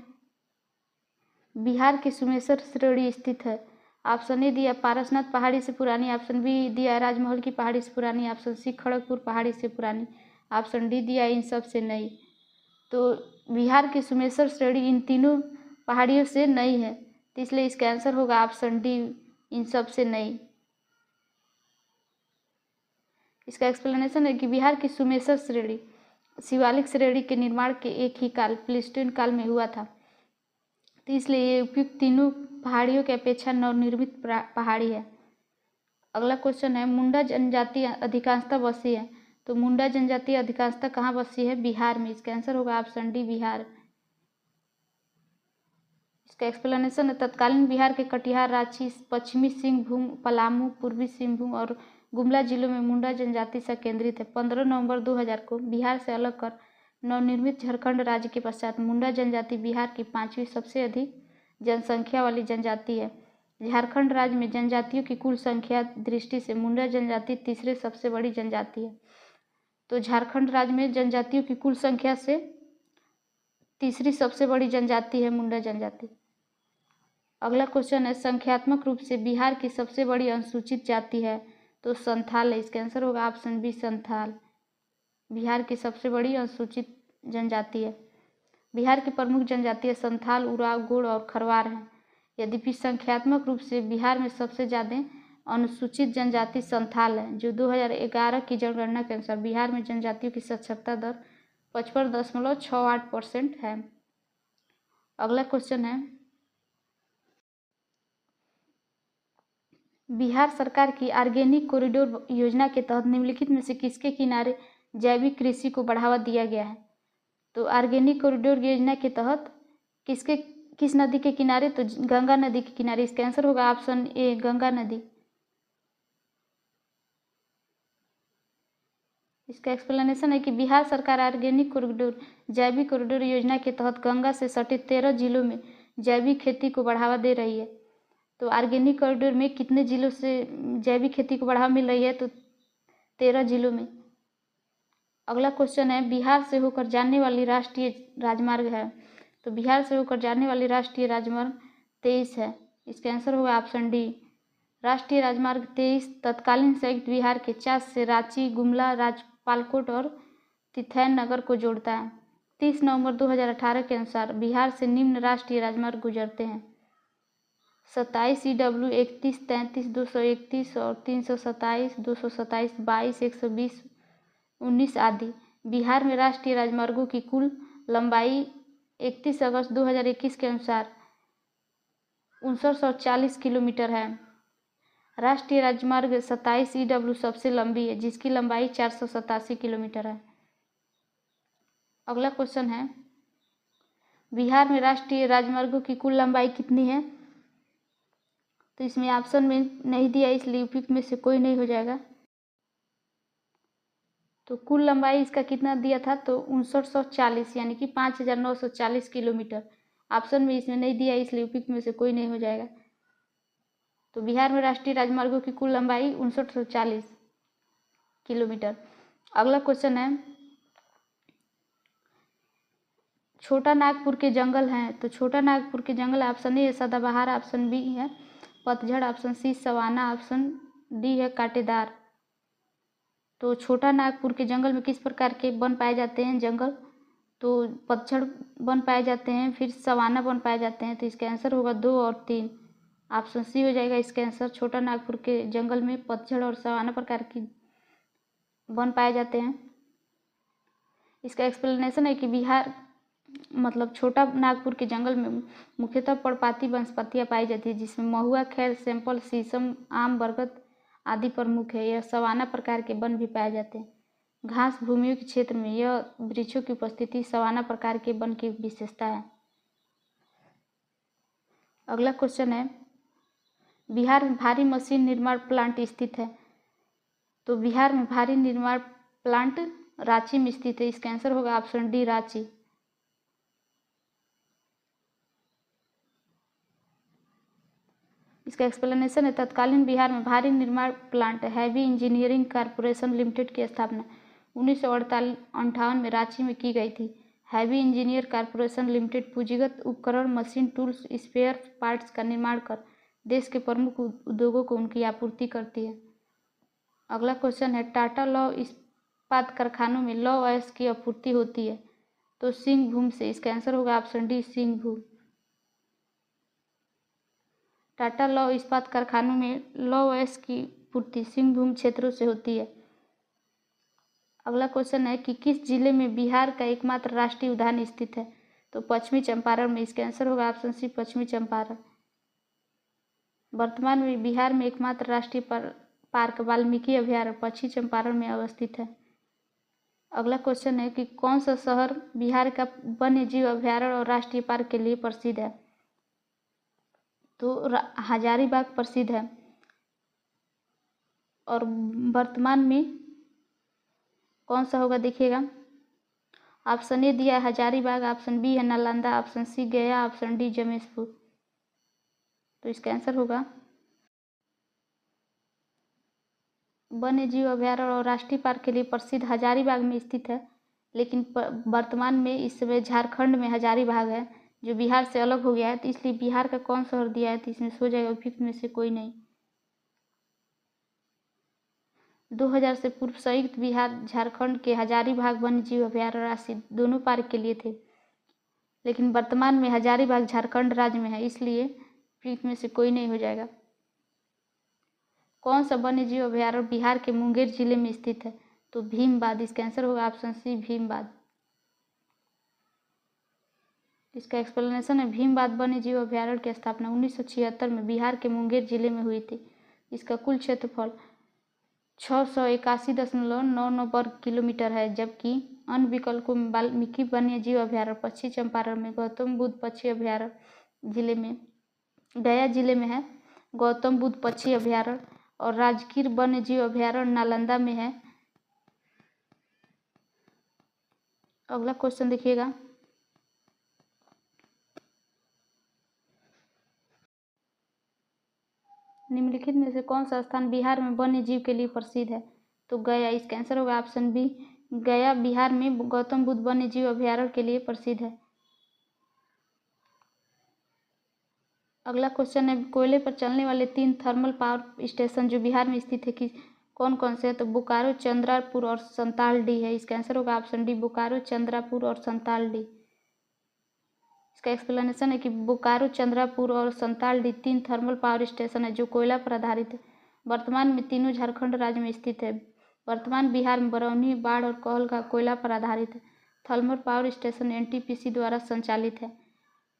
A: बिहार की सुमेसर श्रेणी स्थित है। ऑप्शन ए दिया पारसनाथ पहाड़ी से पुरानी, ऑप्शन बी दिया राजमहल की पहाड़ी से पुरानी, ऑप्शन सी खड़गपुर पहाड़ी से पुरानी, ऑप्शन डी दिया इन सब से नई। तो बिहार की सुमेसर श्रेणी इन तीनों पहाड़ियों से नई है, तो इसलिए इसका आंसर होगा ऑप्शन डी इन सब से नई। इसका एक्सप्लेनेशन है कि बिहार की सुमेसर श्रेणी शिवालिक श्रेणी के निर्माण के एक ही काल प्लीस्टोइन काल में हुआ था, तो इसलिए ये उपयुक्त तीनों पहाड़ियों की अपेक्षा नवनिर्मित पहाड़ी है। अगला क्वेश्चन है, मुंडा जनजाति अधिकांशतः बसी है। तो मुंडा जनजाति अधिकांशतः कहाँ बसी है? बिहार में। इसका आंसर होगा ऑप्शन डी बिहार। इसका एक्सप्लेनेशन है, तत्कालीन बिहार के कटिहार, रांची, पश्चिमी सिंहभूम, पलामू, पूर्वी सिंहभूम और गुमला जिलों में मुंडा जनजाति संकेंद्रित है। 15 नवंबर 2000 को बिहार से अलग कर नवनिर्मित झारखंड राज्य के पश्चात मुंडा जनजाति बिहार की 5वीं सबसे अधिक जनसंख्या वाली जनजाति है। झारखंड राज्य में जनजातियों की कुल संख्या दृष्टि से मुंडा जनजाति तीसरे सबसे बड़ी जनजाति है। तो झारखंड राज्य में जनजातियों की कुल संख्या से तीसरी सबसे बड़ी जनजाति है मुंडा जनजाति। अगला क्वेश्चन है, संख्यात्मक रूप से बिहार की सबसे बड़ी अनुसूचित जाति है। तो संथाल है। इसका आंसर होगा ऑप्शन बी संथाल। बिहार की सबसे बड़ी अनुसूचित जनजाति है। बिहार की प्रमुख जनजातियाँ संथाल, उरांव, गोंड और खरवार हैं। यद्यपि संख्यात्मक रूप से बिहार में सबसे ज़्यादा अनुसूचित जनजाति संथाल है, जो 2011 की जनगणना के अनुसार बिहार में जनजातियों की साक्षरता दर 55.68% है। अगला क्वेश्चन है, बिहार सरकार की ऑर्गेनिक कॉरिडोर योजना के तहत निम्नलिखित में से किसके किनारे जैविक कृषि को बढ़ावा दिया गया है? तो ऑर्गेनिक कॉरिडोर योजना के तहत किस नदी के किनारे? तो गंगा नदी के किनारे। इसका आंसर होगा ऑप्शन ए गंगा नदी। इसका एक्सप्लेनेशन है कि बिहार सरकार ऑर्गेनिक कॉरिडोर जैविक कॉरिडोर योजना के तहत गंगा से सटे 13 जिलों में जैविक खेती को बढ़ावा दे रही है। तो ऑर्गेनिक कॉरिडोर में कितने जिलों से जैविक खेती को बढ़ावा मिल रही है? तो 13 जिलों में। अगला क्वेश्चन है, बिहार से होकर जाने वाली राष्ट्रीय राजमार्ग है। तो बिहार से होकर जाने वाली राष्ट्रीय राजमार्ग 23 है। इसका आंसर होगा ऑप्शन डी। राष्ट्रीय राजमार्ग 23 तत्कालीन संयुक्त बिहार के 4 से रांची, गुमला, राजपालकोट और तिथैन नगर को जोड़ता है। 30 नवंबर 2018 के अनुसार बिहार से निम्न राष्ट्रीय राजमार्ग गुजरते हैं: 27 EW, 31, 33, 231 और 327, 227, 22, 120, 19 आदि। बिहार में राष्ट्रीय राजमार्गों की कुल लंबाई 31 अगस्त 2021 के अनुसार 5940 किलोमीटर है। राष्ट्रीय राजमार्ग 27 EW सबसे लंबी है, जिसकी लंबाई 487 किलोमीटर है। अगला क्वेश्चन है, बिहार में राष्ट्रीय राजमार्गों की कुल लंबाई कितनी है? तो इसमें ऑप्शन में नहीं दिया, इसलिए उपयुक्त में से कोई नहीं हो जाएगा। तो कुल लंबाई इसका कितना दिया था? तो 5940 यानी कि 5940 किलोमीटर। ऑप्शन में इसमें नहीं दिया, इसलिए उपयुक्त में से कोई नहीं हो जाएगा। तो बिहार में राष्ट्रीय राजमार्गों की कुल लंबाई 5940 किलोमीटर। अगला क्वेश्चन है, छोटा नागपुर के जंगल हैं। तो छोटा नागपुर के जंगल ऑप्शन ए सदाबहार, ऑप्शन बी है पतझड़, option C savanna, option D है कांटेदार। तो छोटा नागपुर के जंगल में किस प्रकार के वन पाए जाते हैं? जंगल। तो पतझड़ वन पाए जाते हैं, फिर सवाना वन पाए जाते हैं। तो इसका आंसर होगा 2 और 3, ऑप्शन सी हो जाएगा इसका आंसर। छोटा नागपुर के जंगल में पतझड़ और सवाना प्रकार की वन पाए जाते हैं। इसका एक्सप्लेनेशन है कि बिहार छोटा नागपुर के जंगल में मुख्यतः पर्णपाती वनस्पतियाँ पाई जाती है, जिसमें महुआ, खैर, सेमफल, शीशम, आम, बरगद आदि प्रमुख है। यह सवाना प्रकार के वन भी पाए जाते हैं। घास भूमियों के क्षेत्र में यह वृक्षों की उपस्थिति सवाना प्रकार के वन की विशेषता है। अगला क्वेश्चन है, बिहार में भारी मशीन निर्माण प्लांट स्थित है। तो बिहार में भारी निर्माण प्लांट रांची में स्थित है। इसका आंसर होगा ऑप्शन डी रांची। इसका एक्सप्लेनेशन है तत्कालीन बिहार में भारी निर्माण plant heavy engineering corporation limited की स्थापना 1958 में रांची में की गई थी। हैवी इंजीनियर कॉरपोरेशन लिमिटेड पूंजीगत उपकरण, मशीन, टूल्स, स्पेयर पार्ट्स का निर्माण कर देश के प्रमुख उद्योगों को उनकी आपूर्ति करती है। अगला क्वेश्चन है टाटा लौह इस्पात कारखानों में लौह अयस्क की आपूर्ति होती है तो सिंहभूम से। इसका आंसर होगा ऑप्शन डी सिंहभूम। टाटा लौह इस्पात कारखानों में लौह अयस्क की पूर्ति सिंहभूम क्षेत्रों से होती है। अगला क्वेश्चन है कि किस जिले में बिहार का एकमात्र राष्ट्रीय उद्यान स्थित है तो पश्चिमी चंपारण में। इसका आंसर होगा ऑप्शन सी पश्चिमी चंपारण। वर्तमान में बिहार में एकमात्र राष्ट्रीय पार्क वाल्मीकि अभयारण्य पश्चिमी चंपारण में अवस्थित है। अगला क्वेश्चन है कि कौन सा शहर बिहार का वन्य जीव अभयारण्य और राष्ट्रीय पार्क के लिए प्रसिद्ध है तो हजारीबाग प्रसिद्ध है। और वर्तमान में कौन सा होगा देखिएगा, ऑप्शन ए दिया है हजारीबाग, ऑप्शन बी है Nalanda, option C Gaya, option D जमेशपुर। तो इसका आंसर होगा वन्य जीव अभयारण्य और राष्ट्रीय पार्क के लिए प्रसिद्ध हजारीबाग में स्थित है, लेकिन वर्तमान में इस समय झारखंड में हजारीबाग है जो बिहार से अलग हो गया है। तो इसलिए बिहार का कौन शहर दिया है तो इसमें सो जाएगा उपयुक्त में से कोई नहीं। 2000 से पूर्व संयुक्त बिहार झारखंड के हजारीबाग वन्य जीव अभयारण्य राष्ट्रीय दोनों पार्क के लिए थे, लेकिन वर्तमान में हजारीबाग झारखंड राज्य में है, इसलिए उपयुक्त में से कोई नहीं हो जाएगा। कौन सा वन्य जीव अभयारण्य बिहार के मुंगेर जिले में स्थित है तो भीमबाद। इसका आंसर होगा ऑप्शन सी भीमबाद। इसका एक्सप्लेनेशन है भीमबाद वन्य जीव अभयारण्य की स्थापना 1976 में बिहार के मुंगेर जिले में हुई थी। इसका कुल क्षेत्रफल 681.99 वर्ग किलोमीटर है, जबकि अन्य विकल्पों में वाल्मीकि वन्य जीव अभयारण्य पश्चिमी चंपारण में, गौतम बुद्ध पक्षी अभयारण्य जिले में गया जिले में है, गौतम बुद्ध पक्षी अभयारण्य और राजगीर वन्य जीव अभयारण्य नालंदा में है। अगला क्वेश्चन देखिएगा, निम्नलिखित में से कौन सा स्थान बिहार में वन्य जीव के लिए प्रसिद्ध है तो गया। इसका आंसर होगा ऑप्शन बी गया बिहार में गौतम बुद्ध वन्य जीव अभयारण्य के लिए प्रसिद्ध है। अगला क्वेश्चन है कोयले पर चलने वाले 3 थर्मल पावर स्टेशन जो बिहार में स्थित है कि कौन कौन से है तो बोकारो, चंद्रापुर और संतालडी है। इसका आंसर होगा ऑप्शन डी बोकारो, चंद्रापुर और संतालडी। इसका एक्सप्लेनेशन है कि बोकारो, चंद्रापुर और संतालडी 3 थर्मल पावर स्टेशन है जो कोयला पर आधारित है। वर्तमान में तीनों झारखंड राज्य में स्थित है। वर्तमान बिहार में बरौनी, बाढ़ और कहलगांव कोयला पर आधारित है। थर्मल पावर स्टेशन एनटीपीसी द्वारा संचालित है।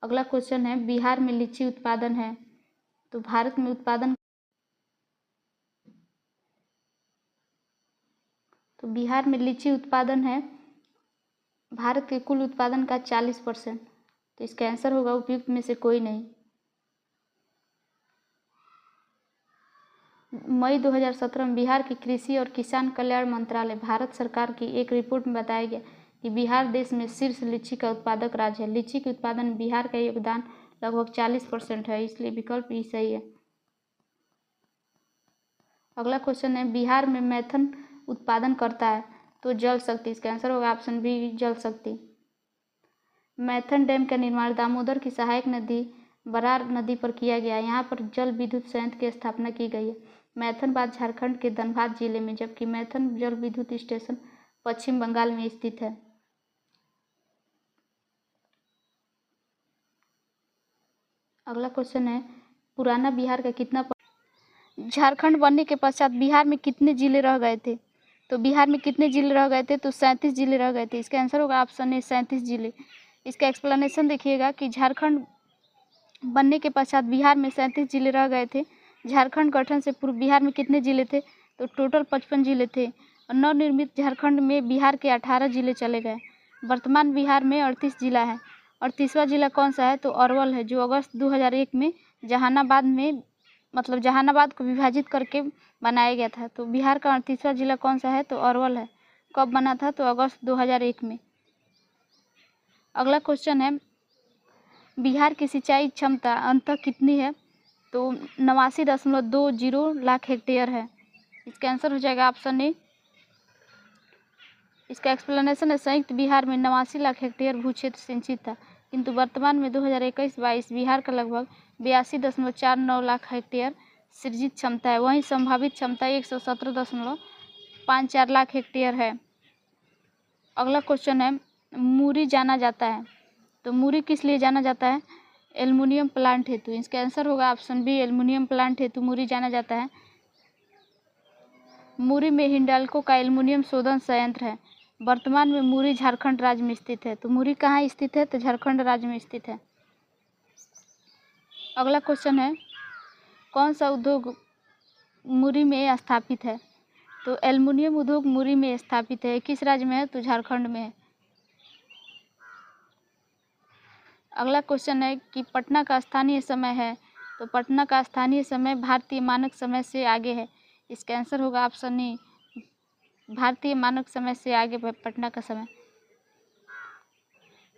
A: अगला क्वेश्चन है बिहार में लीची उत्पादन है तो भारत में उत्पादन तो बिहार में लीची उत्पादन है भारत के कुल उत्पादन का 40%। तो इसका आंसर होगा उपयुक्त में से कोई नहीं। मई 2017 में बिहार के कृषि और किसान कल्याण मंत्रालय भारत सरकार की एक रिपोर्ट में बताया गया कि बिहार देश में शीर्ष लीची का उत्पादक राज्य है। लीची के उत्पादन में बिहार का योगदान लगभग 40% है, इसलिए विकल्प ही सही है। अगला क्वेश्चन है बिहार में मैथन उत्पादन करता है तो जल शक्ति। इसका आंसर होगा ऑप्शन बी जल शक्ति। मैथन डैम का निर्माण दामोदर की सहायक नदी बरार नदी पर किया गया। यहाँ पर जल विद्युत संयंत्र की स्थापना की गई है। मैथन बांध झारखंड के धनबाद जिले में, जबकि मैथन जल विद्युत स्टेशन पश्चिम बंगाल में स्थित है। अगला क्वेश्चन है पुराना बिहार का कितना झारखंड बनने के पश्चात बिहार में कितने जिले रह गए थे तो बिहार में कितने जिले रह गए थे तो 37 जिले रह गए थे। इसका आंसर होगा ऑप्शन ए 37 जिले। इसका एक्सप्लेनेशन देखिएगा कि झारखंड बनने के पश्चात बिहार में 37 जिले रह गए थे। झारखंड गठन से पूर्व बिहार में कितने जिले थे तो टोटल 55 जिले थे और नवनिर्मित झारखंड में बिहार के 18 जिले चले गए। वर्तमान बिहार में 38 जिला है और 30वां जिला कौन सा है तो अरवल है, जो अगस्त 2001 में जहानाबाद में जहानाबाद को विभाजित करके बनाया गया था। तो बिहार का 38वां जिला कौन सा है तो अरवल है। कब बना था तो अगस्त 2001 में। अगला क्वेश्चन है बिहार की सिंचाई क्षमता अंततः कितनी है तो 89.20 लाख हेक्टेयर है। इसका आंसर हो जाएगा ऑप्शन ए। इसका एक्सप्लेनेशन है, संयुक्त बिहार में 89 लाख हेक्टेयर भू क्षेत्र सिंचित था, किंतु वर्तमान में 2021-22 बिहार का लगभग 82.49 लाख हेक्टेयर सृजित क्षमता है। वहीं संभावित क्षमता 117.54 लाख हेक्टेयर है। अगला क्वेश्चन है, मुरी जाना जाता है, तो मुरी किस लिए जाना जाता है? एल्युमिनियम प्लांट हेतु। इसका आंसर होगा ऑप्शन बी, एल्युमिनियम प्लांट हेतु मुरी जाना जाता है। मुरी में हिंडाल्को का एल्युमिनियम शोधन संयंत्र है। वर्तमान में मुरी झारखंड राज्य में स्थित है। तो मुरी कहाँ स्थित है? तो झारखंड राज्य में स्थित है। अगला क्वेश्चन है, कौन सा उद्योग मुरी में स्थापित है? तो एल्युमिनियम उद्योग मुरी में स्थापित है। किस राज्य में है? तो झारखंड में है। अगला क्वेश्चन है कि पटना का स्थानीय समय है, तो पटना का स्थानीय समय भारतीय मानक समय से आगे है। इसका आंसर होगा ऑप्शन ए, भारतीय मानक समय से आगे पटना का समय।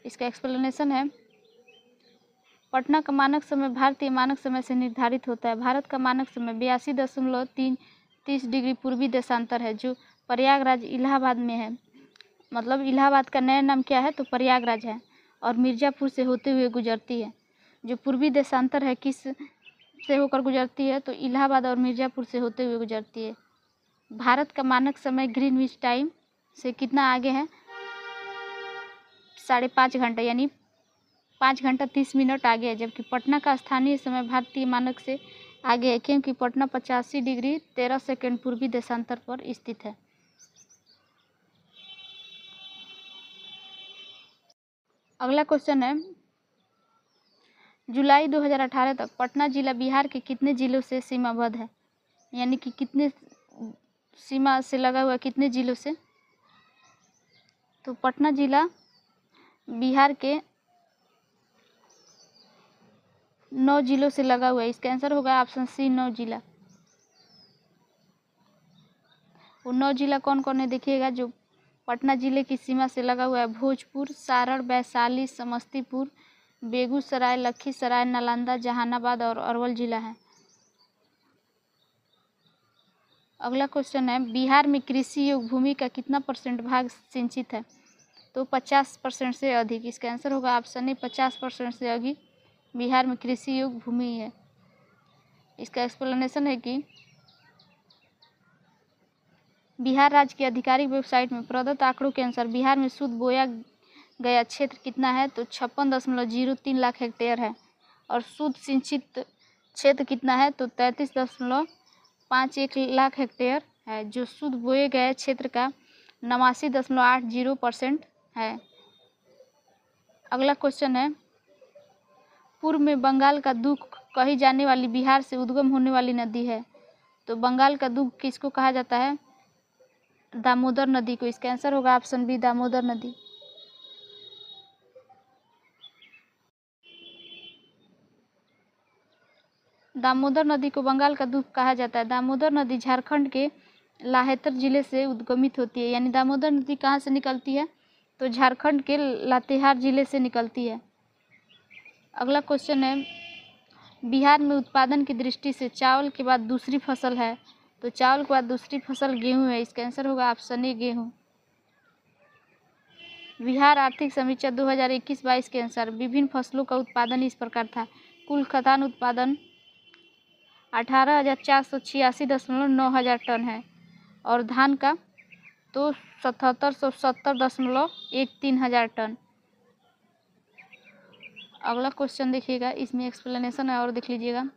A: इसका एक्सप्लेनेशन है, पटना का मानक समय भारतीय मानक समय से निर्धारित होता है। भारत का मानक समय 82.30 डिग्री पूर्वी देशांतर है, जो प्रयागराज इलाहाबाद में है। मतलब इलाहाबाद का नया नाम क्या है? तो प्रयागराज है, और मिर्ज़ापुर से होते हुए गुजरती है। जो पूर्वी देशांतर है किस से होकर गुजरती है? तो इलाहाबाद और मिर्ज़ापुर से होते हुए गुजरती है। भारत का मानक समय ग्रीनविच टाइम से कितना आगे है? 5.5 घंटा, यानी 5 घंटा 30 मिनट आगे है। जबकि पटना का स्थानीय समय भारतीय मानक से आगे है, क्योंकि पटना 85 डिग्री 13 सेकंड पूर्वी देशांतर पर स्थित है। अगला क्वेश्चन है, जुलाई 2018 तक पटना जिला बिहार के कितने जिलों से सीमाबद्ध है? यानी कि कितने सीमा से लगा हुआ है, कितने जिलों से? तो पटना जिला बिहार के 9 जिलों से लगा हुआ है। इसका आंसर होगा ऑप्शन सी, 9 जिला। वो 9 जिला कौन कौन है देखिएगा, जो पटना जिले की सीमा से लगा हुआ है। भोजपुर, सारण, वैशाली, समस्तीपुर, बेगूसराय, लखीसराय, नालंदा, जहानाबाद और अरवल जिला है। अगला क्वेश्चन है, बिहार में कृषि योग्य भूमि का कितना % भाग सिंचित है? तो 50% से अधिक। इसका आंसर होगा ऑप्शन ए, 50% से अधिक बिहार में कृषि योग्य भूमि है। इसका एक्सप्लेनेशन है कि बिहार राज्य की आधिकारिक वेबसाइट में प्रदत्त आंकड़ों के अनुसार बिहार में शुद्ध बोया गया क्षेत्र कितना है? तो 56.03 लाख हेक्टेयर है। और शुद्ध सिंचित क्षेत्र कितना है? तो 33.51 लाख हेक्टेयर है, जो शुद्ध बोए गए क्षेत्र का 89.80% है। अगला क्वेश्चन है, पूर्व में बंगाल का दूध कही जाने वाली बिहार से उद्गम होने वाली नदी है। तो बंगाल का दूध किसको कहा जाता है? दामोदर नदी को। इसका आंसर होगा ऑप्शन बी, दामोदर नदी। दामोदर नदी को बंगाल का दूध कहा जाता है। दामोदर नदी झारखंड के लाहेतर जिले से उद्गमित होती है। यानी दामोदर नदी कहाँ से निकलती है? तो झारखंड के लातेहार जिले से निकलती है। अगला क्वेश्चन है, बिहार में उत्पादन की दृष्टि से चावल के बाद दूसरी फसल है। तो चावल के बाद दूसरी फसल गेहूं है। इसका आंसर होगा ऑप्शन ए, गेहूं। बिहार आर्थिक समीक्षा 2021-22 के अनुसार विभिन्न फसलों का उत्पादन इस प्रकार था। कुल खाद्यान्न उत्पादन 18,486.9 हजार टन है, और धान का तो 7770.13 हजार टन। अगला क्वेश्चन देखिएगा, इसमें एक्सप्लेनेशन है और देख लीजिएगा।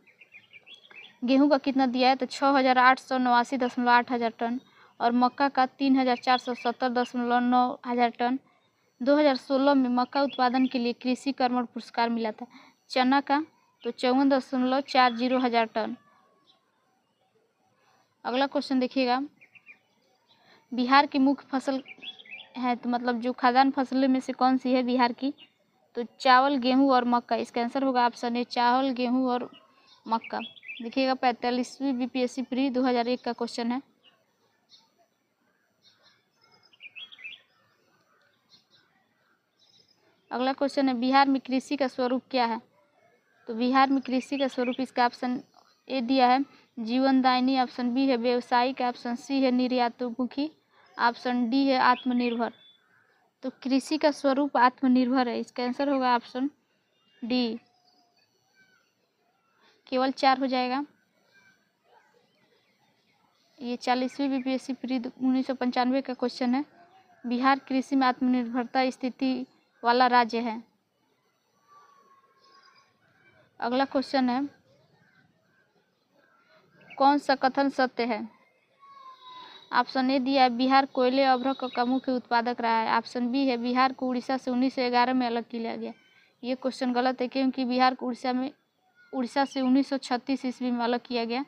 A: गेहूं का कितना दिया है? तो 6,889.8 हजार टन, और मक्का का 3,470.9 हजार टन। 2016 में मक्का उत्पादन के लिए कृषि कर्मण पुरस्कार मिला था। चना का तो 54.40 हजार टन। अगला क्वेश्चन देखिएगा, बिहार की मुख्य फसल है, तो मतलब जो खाद्यान्न फसलों में से कौन सी है बिहार की? तो चावल, गेहूं और मक्का। इसका आंसर होगा ऑप्शन ए, चावल, गेहूं और मक्का। देखिएगा 45वीं बीपीएससी प्री 2001 का क्वेश्चन है। अगला क्वेश्चन है, बिहार में कृषि का स्वरूप क्या है? तो बिहार में कृषि का स्वरूप इसका ऑप्शन ए दिया है जीवनदायिनी, ऑप्शन बी है व्यवसायिक, ऑप्शन सी है निर्यातोन्मुखी, ऑप्शन डी है आत्मनिर्भर। तो कृषि का स्वरूप आत्मनिर्भर है, इसका आंसर होगा ऑप्शन डी। केवल 4 हो जाएगा। ये 40वीं बीपीएससी प्री 1995 का क्वेश्चन है। बिहार कृषि में आत्मनिर्भरता स्थिति वाला राज्य है। अगला क्वेश्चन है कौन सा कथन सत्य है? ऑप्शन ए दिया है बिहार कोयले अभ्रक का मुख्य उत्पादक रहा है, ऑप्शन बी है बिहार को उड़ीसा से 1911 में अलग किया गया। ये क्वेश्चन गलत है क्योंकि बिहार को उड़ीसा से 1936 ईस्वी में अलग किया गया।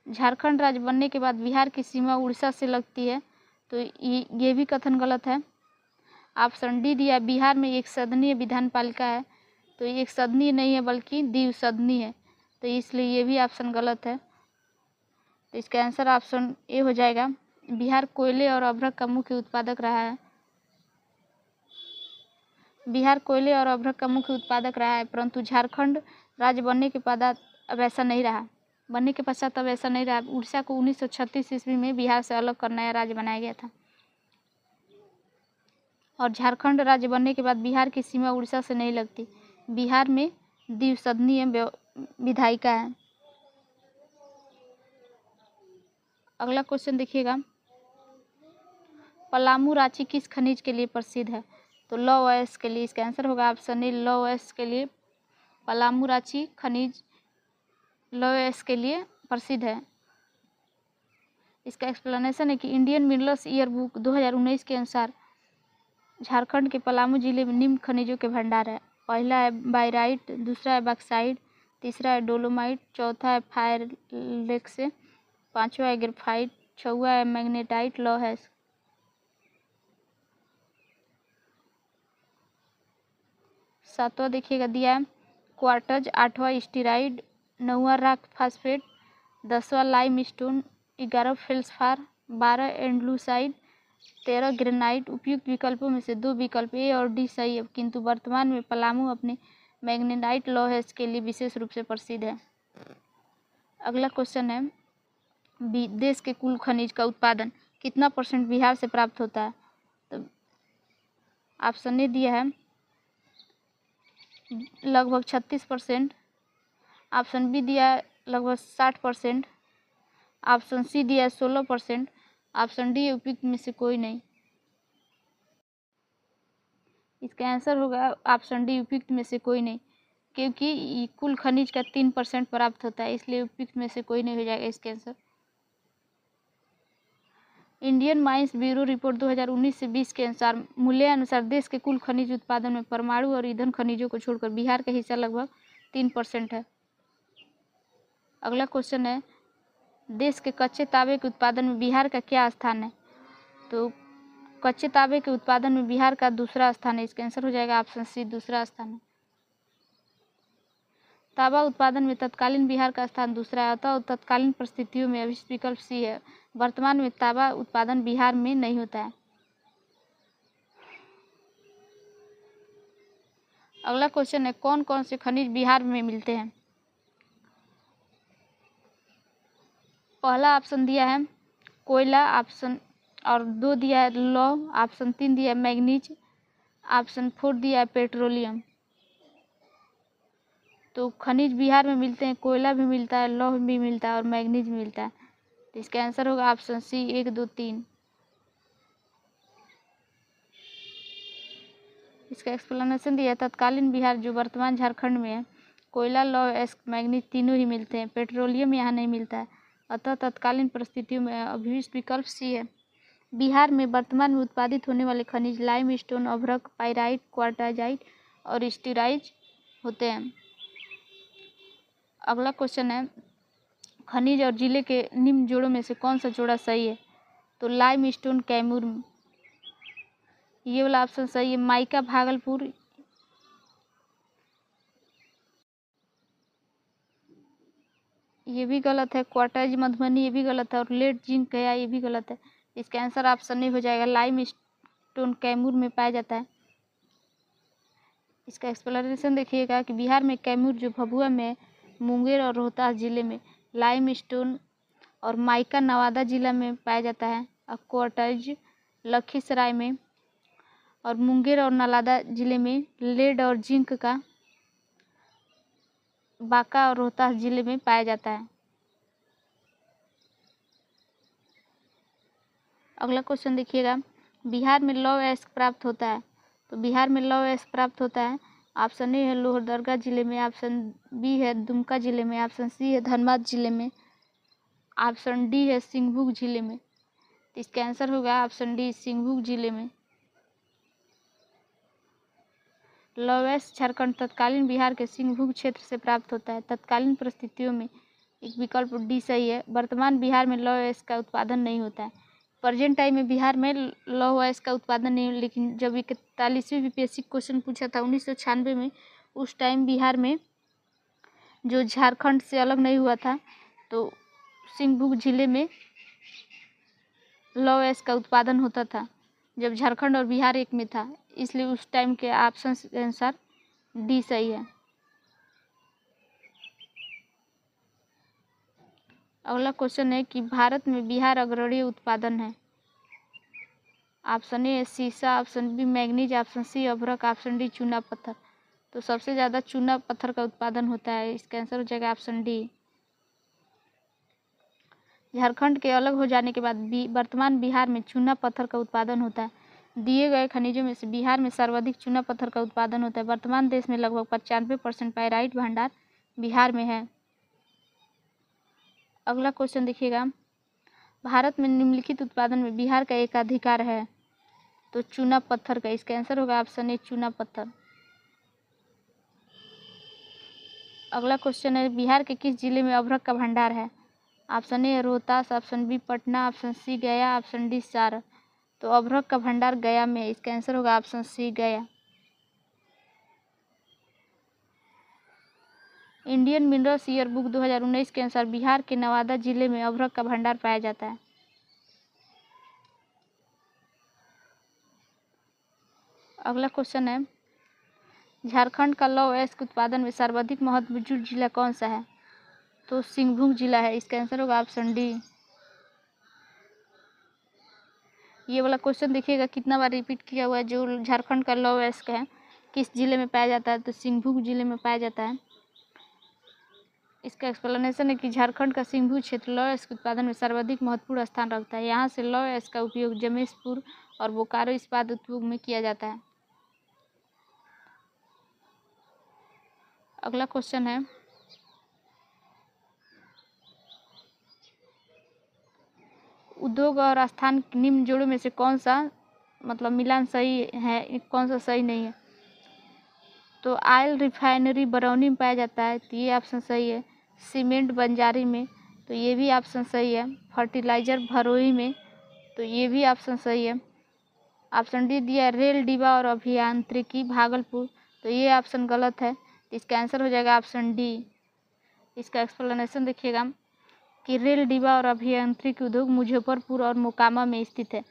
A: झारखंड राज्य बनने के बाद बिहार की सीमा उड़ीसा से लगती है, तो ये भी कथन गलत है। ऑप्शन डी दिया बिहार में एक सदनीय विधान पालिका है, तो ये एक सदनीय नहीं है बल्कि द्विसदनीय है, तो इसलिए ये भी ऑप्शन गलत है। तो इसका आंसर ऑप्शन ए हो जाएगा बिहार कोयले और अभ्रक का मुख्य उत्पादक रहा है। बिहार कोयले और अभ्रक का मुख्य उत्पादक रहा है, परंतु झारखंड राज्य बनने के बाद अब ऐसा नहीं रहा। बनने के पश्चात अब ऐसा नहीं रहा। उड़ीसा को 1936 ईस्वी में बिहार से अलग कर नया राज्य बनाया गया था, और झारखंड राज्य बनने के बाद बिहार की सीमा उड़ीसा से नहीं लगती। बिहार में द्विसदनीय विधायिका है। अगला क्वेश्चन देखिएगा, पलामू रांची किस खनिज के लिए प्रसिद्ध है? तो लौह अयस्क के लिए। इसका आंसर होगा ऑप्शन ए लौह अयस्क के लिए। पलामू रांची खनिज लौह अयस्क के लिए प्रसिद्ध है। इसका एक्सप्लेनेशन है कि इंडियन मिनरल्स ईयर बुक 2019 के अनुसार झारखंड के पलामू जिले में निम्न खनिजों के भंडार है। पहला है बायराइट, दूसरा है बक्साइट, तीसरा है डोलोमाइट, चौथा है फायरलेक्स, पांचवा है ग्रेफाइट, छठवा है मैग्नेटाइट, लौह है। सातवां देखिएगा दिया है क्वार्टज, आठवां स्टीराइड, नौवां रॉक फास्फेट, 10वां limestone, 11 feldspar, 12 andalusite, 13 granite. उपयुक्त विकल्पों में से 2 विकल्प ए और डी सही है, किंतु वर्तमान में पलामू अपने मैग्नेटाइट लौह के लिए विशेष रूप से प्रसिद्ध है। अगला क्वेश्चन है देश के कुल खनिज का उत्पादन कितना % बिहार से प्राप्त होता है? तो ऑप्शन ए दिया है लगभग 36%, ऑप्शन बी दिया है लगभग 60%, ऑप्शन सी दिया है 16%, ऑप्शन डी उपयुक्त में से कोई नहीं। इसका आंसर होगा ऑप्शन डी उपयुक्त में से कोई नहीं, क्योंकि कुल खनिज का 3% प्राप्त होता है, इसलिए उपयुक्त में से कोई नहीं हो जाएगा इसका answer. Indian mines bureau report 2019 से 20 के अनुसार मूल्यांकन देश के कुल खनिज उत्पादन में परमाणु और ईंधन खनिजों को छोड़कर बिहार का हिस्सा लगभग 3% है। अगला क्वेश्चन है देश के कच्चे तांबे के उत्पादन में बिहार का क्या स्थान है? तो कच्चे तांबे के उत्पादन में बिहार का दूसरा स्थान है। इसका आंसर हो जाएगा ऑप्शन सी, दूसरा स्थान है। तांबा उत्पादन में तत्कालीन बिहार का स्थान दूसरा है, अतः तत्कालीन परिस्थितियों में अभिष्ट विकल्प सी है। वर्तमान में तांबा उत्पादन बिहार में नहीं होता है। अगला क्वेश्चन है कौन कौन से खनिज बिहार में मिलते हैं? पहला ऑप्शन दिया है कोयला, ऑप्शन और 2 दिया है लौह, ऑप्शन 3 दिया है मैग्नीज, ऑप्शन 4 दिया है पेट्रोलियम। तो खनिज बिहार में मिलते हैं, कोयला भी मिलता है, लौह भी मिलता है और मैग्नीज भी मिलता है। तो इसका आंसर होगा ऑप्शन सी 1, 2, 3। इसका एक्सप्लेनेशन दिया है तत्कालीन बिहार जो वर्तमान झारखंड में है, कोयला, लौह, मैग्नीज तीनों ही मिलते हैं, पेट्रोलियम यहाँ नहीं मिलता है, अतः तत्कालीन परिस्थितियों में अभिष्ट विकल्प सी है। बिहार में वर्तमान में उत्पादित होने वाले खनिज लाइम स्टोन, अभ्रक, पाइराइट, क्वार्टाजाइट और स्टीराइज होते हैं। अगला क्वेश्चन है खनिज और जिले के निम्न जोड़ों में से कौन सा जोड़ा सही है? तो लाइम स्टोन कैमूर, ये वाला ऑप्शन सही है। माइका भागलपुर, ये भी गलत है। क्वार्टाज मधुबनी, ये भी गलत है। और लेड जिंक गया, ये भी गलत है। इसका आंसर ऑप्शन ए हो जाएगा, लाइम स्टोन कैमूर में पाया जाता है। इसका एक्सप्लेनेशन देखिएगा कि बिहार में कैमूर जो भभुआ में, मुंगेर और रोहतास जिले में, लाइमस्टोन और माइका नवादा जिला में पाया जाता है। और क्वार्टाइज लखीसराय में और मुंगेर और नालंदा जिले में लेड और जिंक का बांका और रोहतास जिले में पाया जाता है। अगला क्वेश्चन देखिएगा, बिहार में लौह अयस्क प्राप्त होता है। तो बिहार में लौह अयस्क प्राप्त होता है, ऑप्शन ए है लोहरदगा जिले में, ऑप्शन बी है दुमका जिले में, ऑप्शन सी है धनबाद जिले में, ऑप्शन डी है सिंहभूम जिले में। तो इसका आंसर होगा ऑप्शन डी, सिंहभूम जिले में। लौह अयस्क झारखंड तत्कालीन बिहार के सिंहभूम क्षेत्र से प्राप्त होता है। तत्कालीन परिस्थितियों में एक विकल्प डी सही है। वर्तमान बिहार में लौह अयस्क का उत्पादन नहीं होता है। प्रेजेंट टाइम में बिहार में लौह अयस्क का उत्पादन नहीं, लेकिन जब 41वीं बीपीएससी क्वेश्चन पूछा था 1996 में, उस टाइम बिहार में जो झारखंड से अलग नहीं हुआ था, तो सिंहभूम जिले में लौह अयस्क का उत्पादन होता था जब झारखंड और बिहार एक में था, इसलिए उस टाइम के ऑप्शन के अनुसार डी सही है। अगला क्वेश्चन है कि भारत में बिहार अग्रणी उत्पादन है। ऑप्शन ए सीसा, option B manganese, option C अभ्रक, ऑप्शन डी चूना पत्थर। तो सबसे ज़्यादा चूना पत्थर का उत्पादन होता है। इसका आंसर हो जाएगा ऑप्शन डी। झारखंड के अलग हो जाने के बाद वर्तमान बिहार में चूना पत्थर का उत्पादन होता है। दिए गए खनिजों में से बिहार में सर्वाधिक चूना पत्थर का उत्पादन होता है। वर्तमान देश में लगभग 95% पाइराइट भंडार बिहार में है। अगला क्वेश्चन देखिएगा, भारत में निम्नलिखित उत्पादन में बिहार का एकाधिकार है। तो चूना पत्थर का, इसका आंसर होगा ऑप्शन ए, चूना पत्थर। अगला क्वेश्चन है, बिहार के किस जिले में अभ्रक का भंडार है। Option A Rohtas, option B Patna, option C Gaya, option D Saran. तो अभ्रक का भंडार गया में है। इसका आंसर होगा ऑप्शन सी, गया। इंडियन मिनरल्स ईयर बुक 2019 के अनुसार बिहार के नवादा जिले में अभ्रक का भंडार पाया जाता है। अगला क्वेश्चन है, झारखंड का लौह अयस्क उत्पादन में सर्वाधिक महत्वपूर्ण जिला कौन सा है। तो सिंहभूम जिला है। इसका आंसर होगा ऑप्शन डी। ये वाला क्वेश्चन देखिएगा कितना बार रिपीट किया हुआ है। जो झारखंड का लौह अयस्क है किस जिले में पाया जाता है, तो सिंहभूम जिले में पाया जाता है। इसका एक्सप्लेनेशन है कि झारखंड का सिंहभूम क्षेत्र लौह अयस्क उत्पादन में सर्वाधिक महत्वपूर्ण स्थान रखता है। यहाँ से लौह अयस्क का उपयोग जमशेदपुर और बोकारो इस्पात उद्योग में किया जाता है। अगला क्वेश्चन है, उद्योग और स्थान निम्न जोड़ों में से कौन सा मिलान सही है, कौन सा सही नहीं है। तो ऑयल रिफाइनरी बरौनी में पाया जाता है, तो ये ऑप्शन सही है। सीमेंट बंजारी में, तो ये भी ऑप्शन सही है। फर्टिलाइजर भरोई में, तो ये भी ऑप्शन सही है। ऑप्शन डी दिया रेल डिब्बा और अभियांत्रिकी भागलपुर, तो ये ऑप्शन गलत है। इसका आंसर हो जाएगा ऑप्शन डी। इसका एक्सप्लेनेशन देखिएगा कि रेल डिब्बा और अभियांत्रिकी उद्योग मुजफ्फरपुर और मोकामा में स्थित है,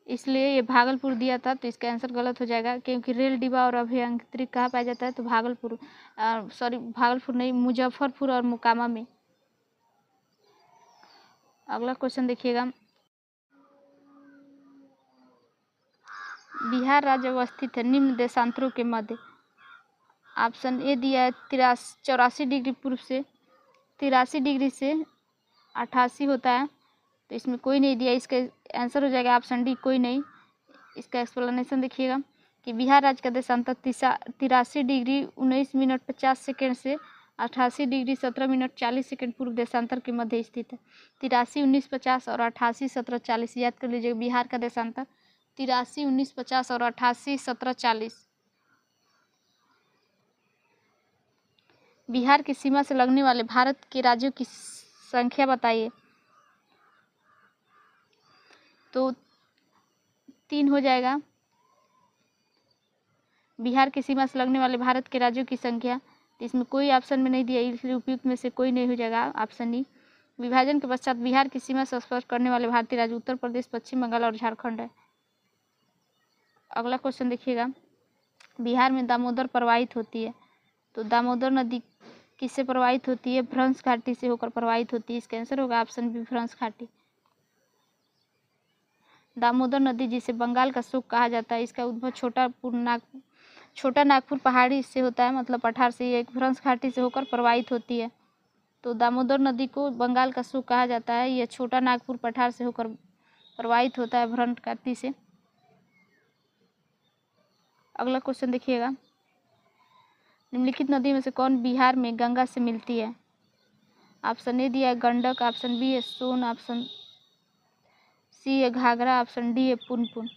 A: इसलिए ये भागलपुर दिया था। तो इसका आंसर गलत हो जाएगा, क्योंकि रेल डिब्बा और अभियांत्रिकी कहाँ पाया जाता है, तो भागलपुर नहीं, मुजफ्फरपुर और मोकामा में। अगला क्वेश्चन देखिएगा, बिहार राज्य अवस्थित है निम्न देशांतरों के मध्य। ऑप्शन ए दिया है 84 डिग्री पूर्व से, 83 डिग्री से 88 होता है, तो इसमें कोई नहीं दिया। इसका आंसर हो जाएगा ऑप्शन डी, कोई नहीं। इसका एक्सप्लेनेशन देखिएगा कि बिहार राज्य का देशांतर 83 डिग्री 19 मिनट 50 सेकेंड से 88 डिग्री 17 मिनट 40 सेकेंड पूर्व देशांतर के मध्य स्थित है। 83 19 50 और 88 17 40 याद कर लीजिएगा। बिहार का देशांतर 83 19 50 और 88 17 40। बिहार की सीमा से लगने वाले भारत के राज्यों की संख्या बताइए। तो 3 हो जाएगा। बिहार की सीमा से लगने वाले भारत के राज्यों की संख्या, इसमें कोई ऑप्शन में नहीं दिया, इसलिए उपयुक्त में से कोई नहीं हो जाएगा ऑप्शन डी। विभाजन के पश्चात बिहार की सीमा से स्पर्श करने वाले भारतीय राज्य उत्तर प्रदेश, पश्चिम बंगाल और झारखंड है। अगला क्वेश्चन देखिएगा, बिहार में दामोदर प्रवाहित होती है, तो दामोदर नदी किससे प्रवाहित होती है? भ्रंश घाटी से होकर प्रवाहित होती है। इसका आंसर होगा ऑप्शन बी, भ्रंश घाटी। दामोदर नदी जिसे बंगाल का शोक कहा जाता है, इसका उद्भव छोटा नागपुर पहाड़ी से होता है, मतलब पठार से। ये एक भ्रंश घाटी से होकर प्रवाहित होती है। तो दामोदर नदी को बंगाल का शोक कहा जाता है। यह छोटा नागपुर पठार से होकर प्रवाहित होता है भ्रंश घाटी से। अगला क्वेश्चन देखिएगा, निम्नलिखित नदी में से कौन बिहार में गंगा से मिलती है? ऑप्शन ए दिया है गंडक, ऑप्शन बी है सोन, ऑप्शन सी है घाघरा, ऑप्शन डी है पुनपुन।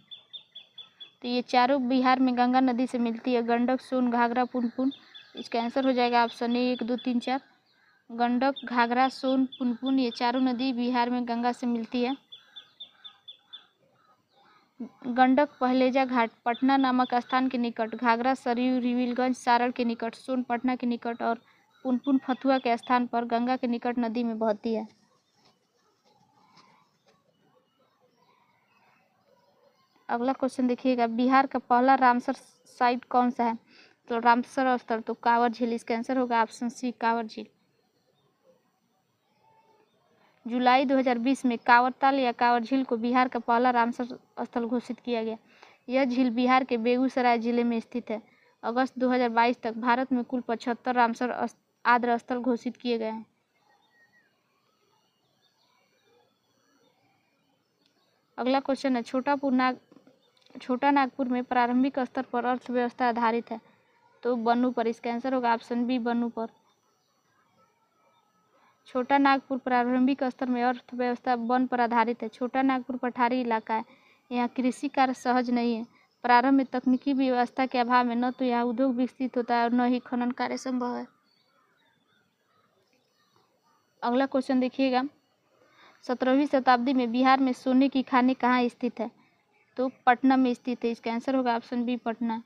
A: तो ये चारों बिहार में गंगा नदी से मिलती है, गंडक, सोन, घाघरा, पुनपुन। इसका आंसर हो जाएगा ऑप्शन ए 1, 2, 3, 4। गंडक, घाघरा, सोन, पुनपुन ये चारों नदी बिहार में गंगा से मिलती है। गंडक पहलेजा घाट पटना नामक स्थान के निकट, घाघरा सरयू रिविलगंज सारण के निकट, सोन पटना के निकट और पुनपुन फतुहा के स्थान पर गंगा के निकट नदी में बहती है। अगला क्वेश्चन देखिएगा, बिहार का पहला रामसर साइट कौन सा है? तो रामसर स्थल तो कांवर झील। इसका आंसर होगा ऑप्शन सी, कांवर झील। जुलाई 2020 में कांवरताल या कांवर झील को बिहार का पहला रामसर स्थल घोषित किया गया। यह झील बिहार के बेगूसराय जिले में स्थित है। अगस्त 2022 तक भारत में कुल 75 रामसर आद्र स्थल घोषित किए गए हैं। अगला क्वेश्चन है, छोटा नागपुर में प्रारंभिक स्तर पर अर्थव्यवस्था आधारित है, तो बनू पर। इसका आंसर होगा ऑप्शन बी, बनू पर। छोटा नागपुर प्रारंभिक स्तर में अर्थव्यवस्था वन पर आधारित है। छोटा नागपुर पठारी इलाका है, यहाँ कृषि कार्य सहज नहीं है। प्रारंभ में तकनीकी व्यवस्था के अभाव में न तो यहाँ उद्योग विकसित होता है और न ही खनन कार्य संभव है। अगला क्वेश्चन देखिएगा, 17वीं शताब्दी में बिहार में सोने की खानें कहाँ स्थित है? तो पटना में स्थित है। इसका आंसर होगा option B, Patna.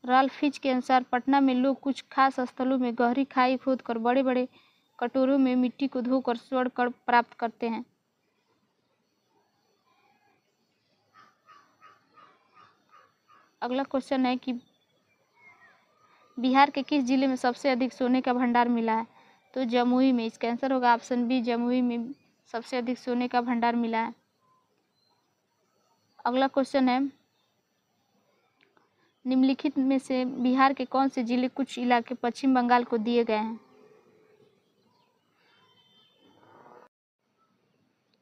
A: Ralph Fitch के अनुसार पटना में लोग कुछ खास स्थलों में गहरी खाई खोदकर बड़े बड़े कटोरों में मिट्टी को धोकर स्वर्ण कण प्राप्त करते हैं। अगला क्वेश्चन है कि बिहार के किस जिले में सबसे अधिक सोने का भंडार मिला है? तो जमुई में। इसका आंसर होगा ऑप्शन बी, जमुई में सबसे अधिक सोने का भंडार मिला है। अगला क्वेश्चन है, निम्नलिखित में से बिहार के कौन से जिले कुछ इलाके पश्चिम बंगाल को दिए गए हैं?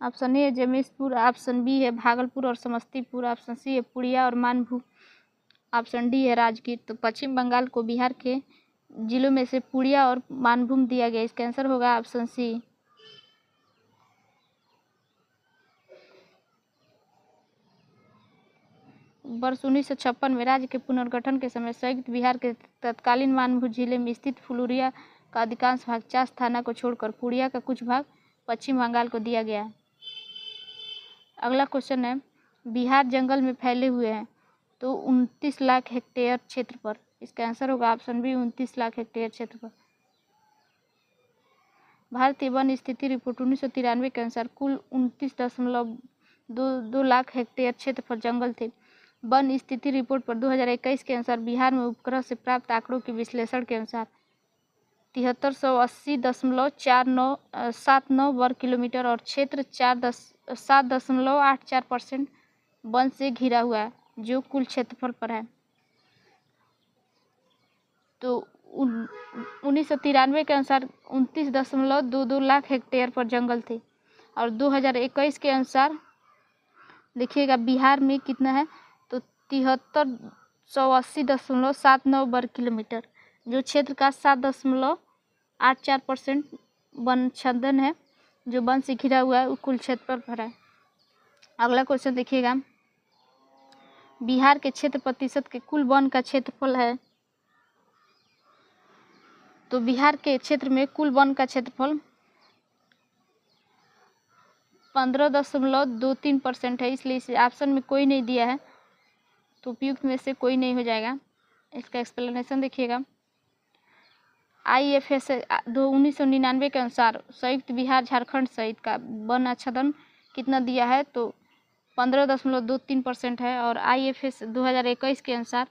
A: ऑप्शन ए है जमेशपुर, ऑप्शन बी है भागलपुर और समस्तीपुर, ऑप्शन सी है पूर्णिया और मानभूम, ऑप्शन डी है राजगीर। तो पश्चिम बंगाल को बिहार के जिलों में से पूर्णिया और मानभूम दिया गया। इसका आंसर होगा ऑप्शन सी। वर्ष 1956 में राज्य के पुनर्गठन के समय संयुक्त बिहार के तत्कालीन मानभूम जिले में स्थित फुलुरिया का अधिकांश भाग चास थाना को छोड़कर पूर्णिया का कुछ भाग पश्चिम बंगाल को दिया गया है। अगला क्वेश्चन है, बिहार जंगल में फैले हुए हैं, तो 29 लाख हेक्टेयर क्षेत्र पर। इसका आंसर होगा ऑप्शन बी, 29 लाख हेक्टेयर क्षेत्र पर। भारतीय वन स्थिति रिपोर्ट 1993 के अनुसार कुल 29.22 लाख हेक्टेयर क्षेत्र पर जंगल थे। वन स्थिति रिपोर्ट पर 2021 के अनुसार बिहार में उपग्रह से प्राप्त आंकड़ों के विश्लेषण के अनुसार 7380.4979 वर्ग किलोमीटर और क्षेत्र 7.84% वन से घिरा हुआ है, जो कुल क्षेत्रफल पर है। तो 1993 के अनुसार 29.22 लाख हेक्टेयर पर जंगल थे और 2021 के अनुसार देखिएगा बिहार में कितना है, तो 7380.79 वर्ग किलोमीटर, जो क्षेत्र का 7.84% वन छदन है, जो वन से घिरा हुआ है, कुल क्षेत्रफल पर है। अगला क्वेश्चन देखिएगा, बिहार के क्षेत्र प्रतिशत के कुल वन का क्षेत्रफल है। तो बिहार के क्षेत्र में कुल वन का क्षेत्रफल 15.23% है, इसलिए इस ऑप्शन में कोई नहीं दिया है, तो उपयुक्त में से कोई नहीं हो जाएगा। इसका एक्सप्लेनेशन देखिएगा, IFS 1999 के अनुसार संयुक्त बिहार झारखंड सहित का वन आच्छादन कितना दिया है, तो 15.23% है और IFS 2021 के अनुसार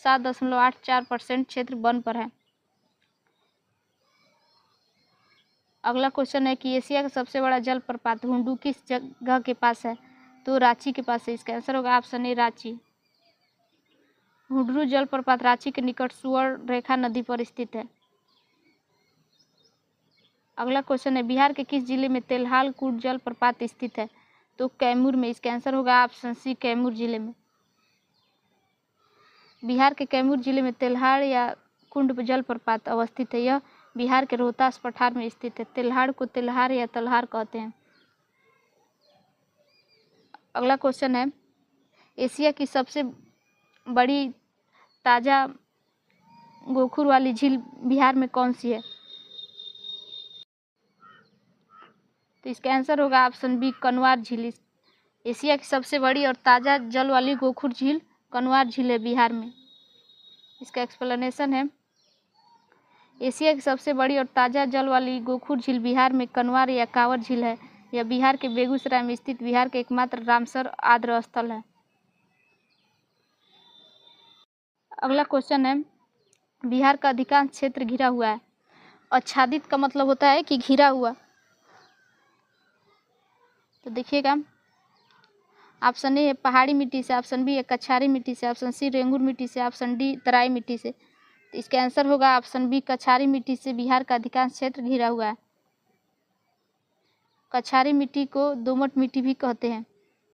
A: 7.84% क्षेत्र वन पर है। अगला क्वेश्चन है कि एशिया का सबसे बड़ा जलप्रपात हुंडू किस जगह के पास है? तो रांची के पास है। इसका आंसर होगा ऑप्शन ए रांची। हुंडरू जलप्रपात रांची के निकट सुवर्ण रेखा नदी पर स्थित है। अगला क्वेश्चन है बिहार के किस जिले में तेल्हाल कुंड जलप्रपात स्थित है? तो कैमूर में। इसका आंसर होगा ऑप्शन सी कैमूर जिले में। बिहार के कैमूर जिले में तेल्हाड़ या कुंड जलप्रपात अवस्थित है। यह बिहार के रोहतास पठार में स्थित है। तेल्हाड़ को तेल्हार या तलहार कहते हैं। अगला क्वेश्चन है एशिया की सबसे बड़ी ताज़ा गोखुर वाली झील बिहार में कौन सी है? तो इसका आंसर होगा ऑप्शन बी कनवार झील। एशिया की सबसे बड़ी और ताज़ा जल वाली गोखुर झील कनवार झील है बिहार में। इसका एक्सप्लेनेशन है एशिया की सबसे बड़ी और ताज़ा जल वाली गोखुर झील बिहार में कनवार या कांवर झील है। यह बिहार के बेगूसराय में स्थित बिहार के एकमात्र रामसर आर्द्र स्थल है। अगला क्वेश्चन है बिहार का अधिकांश क्षेत्र घिरा हुआ है। आच्छादित का मतलब होता है कि घिरा हुआ। तो देखिएगा ऑप्शन ए है पहाड़ी मिट्टी से, ऑप्शन बी है कछारी मिट्टी से, ऑप्शन सी रेंगुर मिट्टी से, ऑप्शन डी तराई मिट्टी से। तो इसका आंसर होगा ऑप्शन बी कछारी मिट्टी से बिहार का अधिकांश क्षेत्र घिरा हुआ है। कछारी मिट्टी को दोमट मिट्टी भी कहते हैं।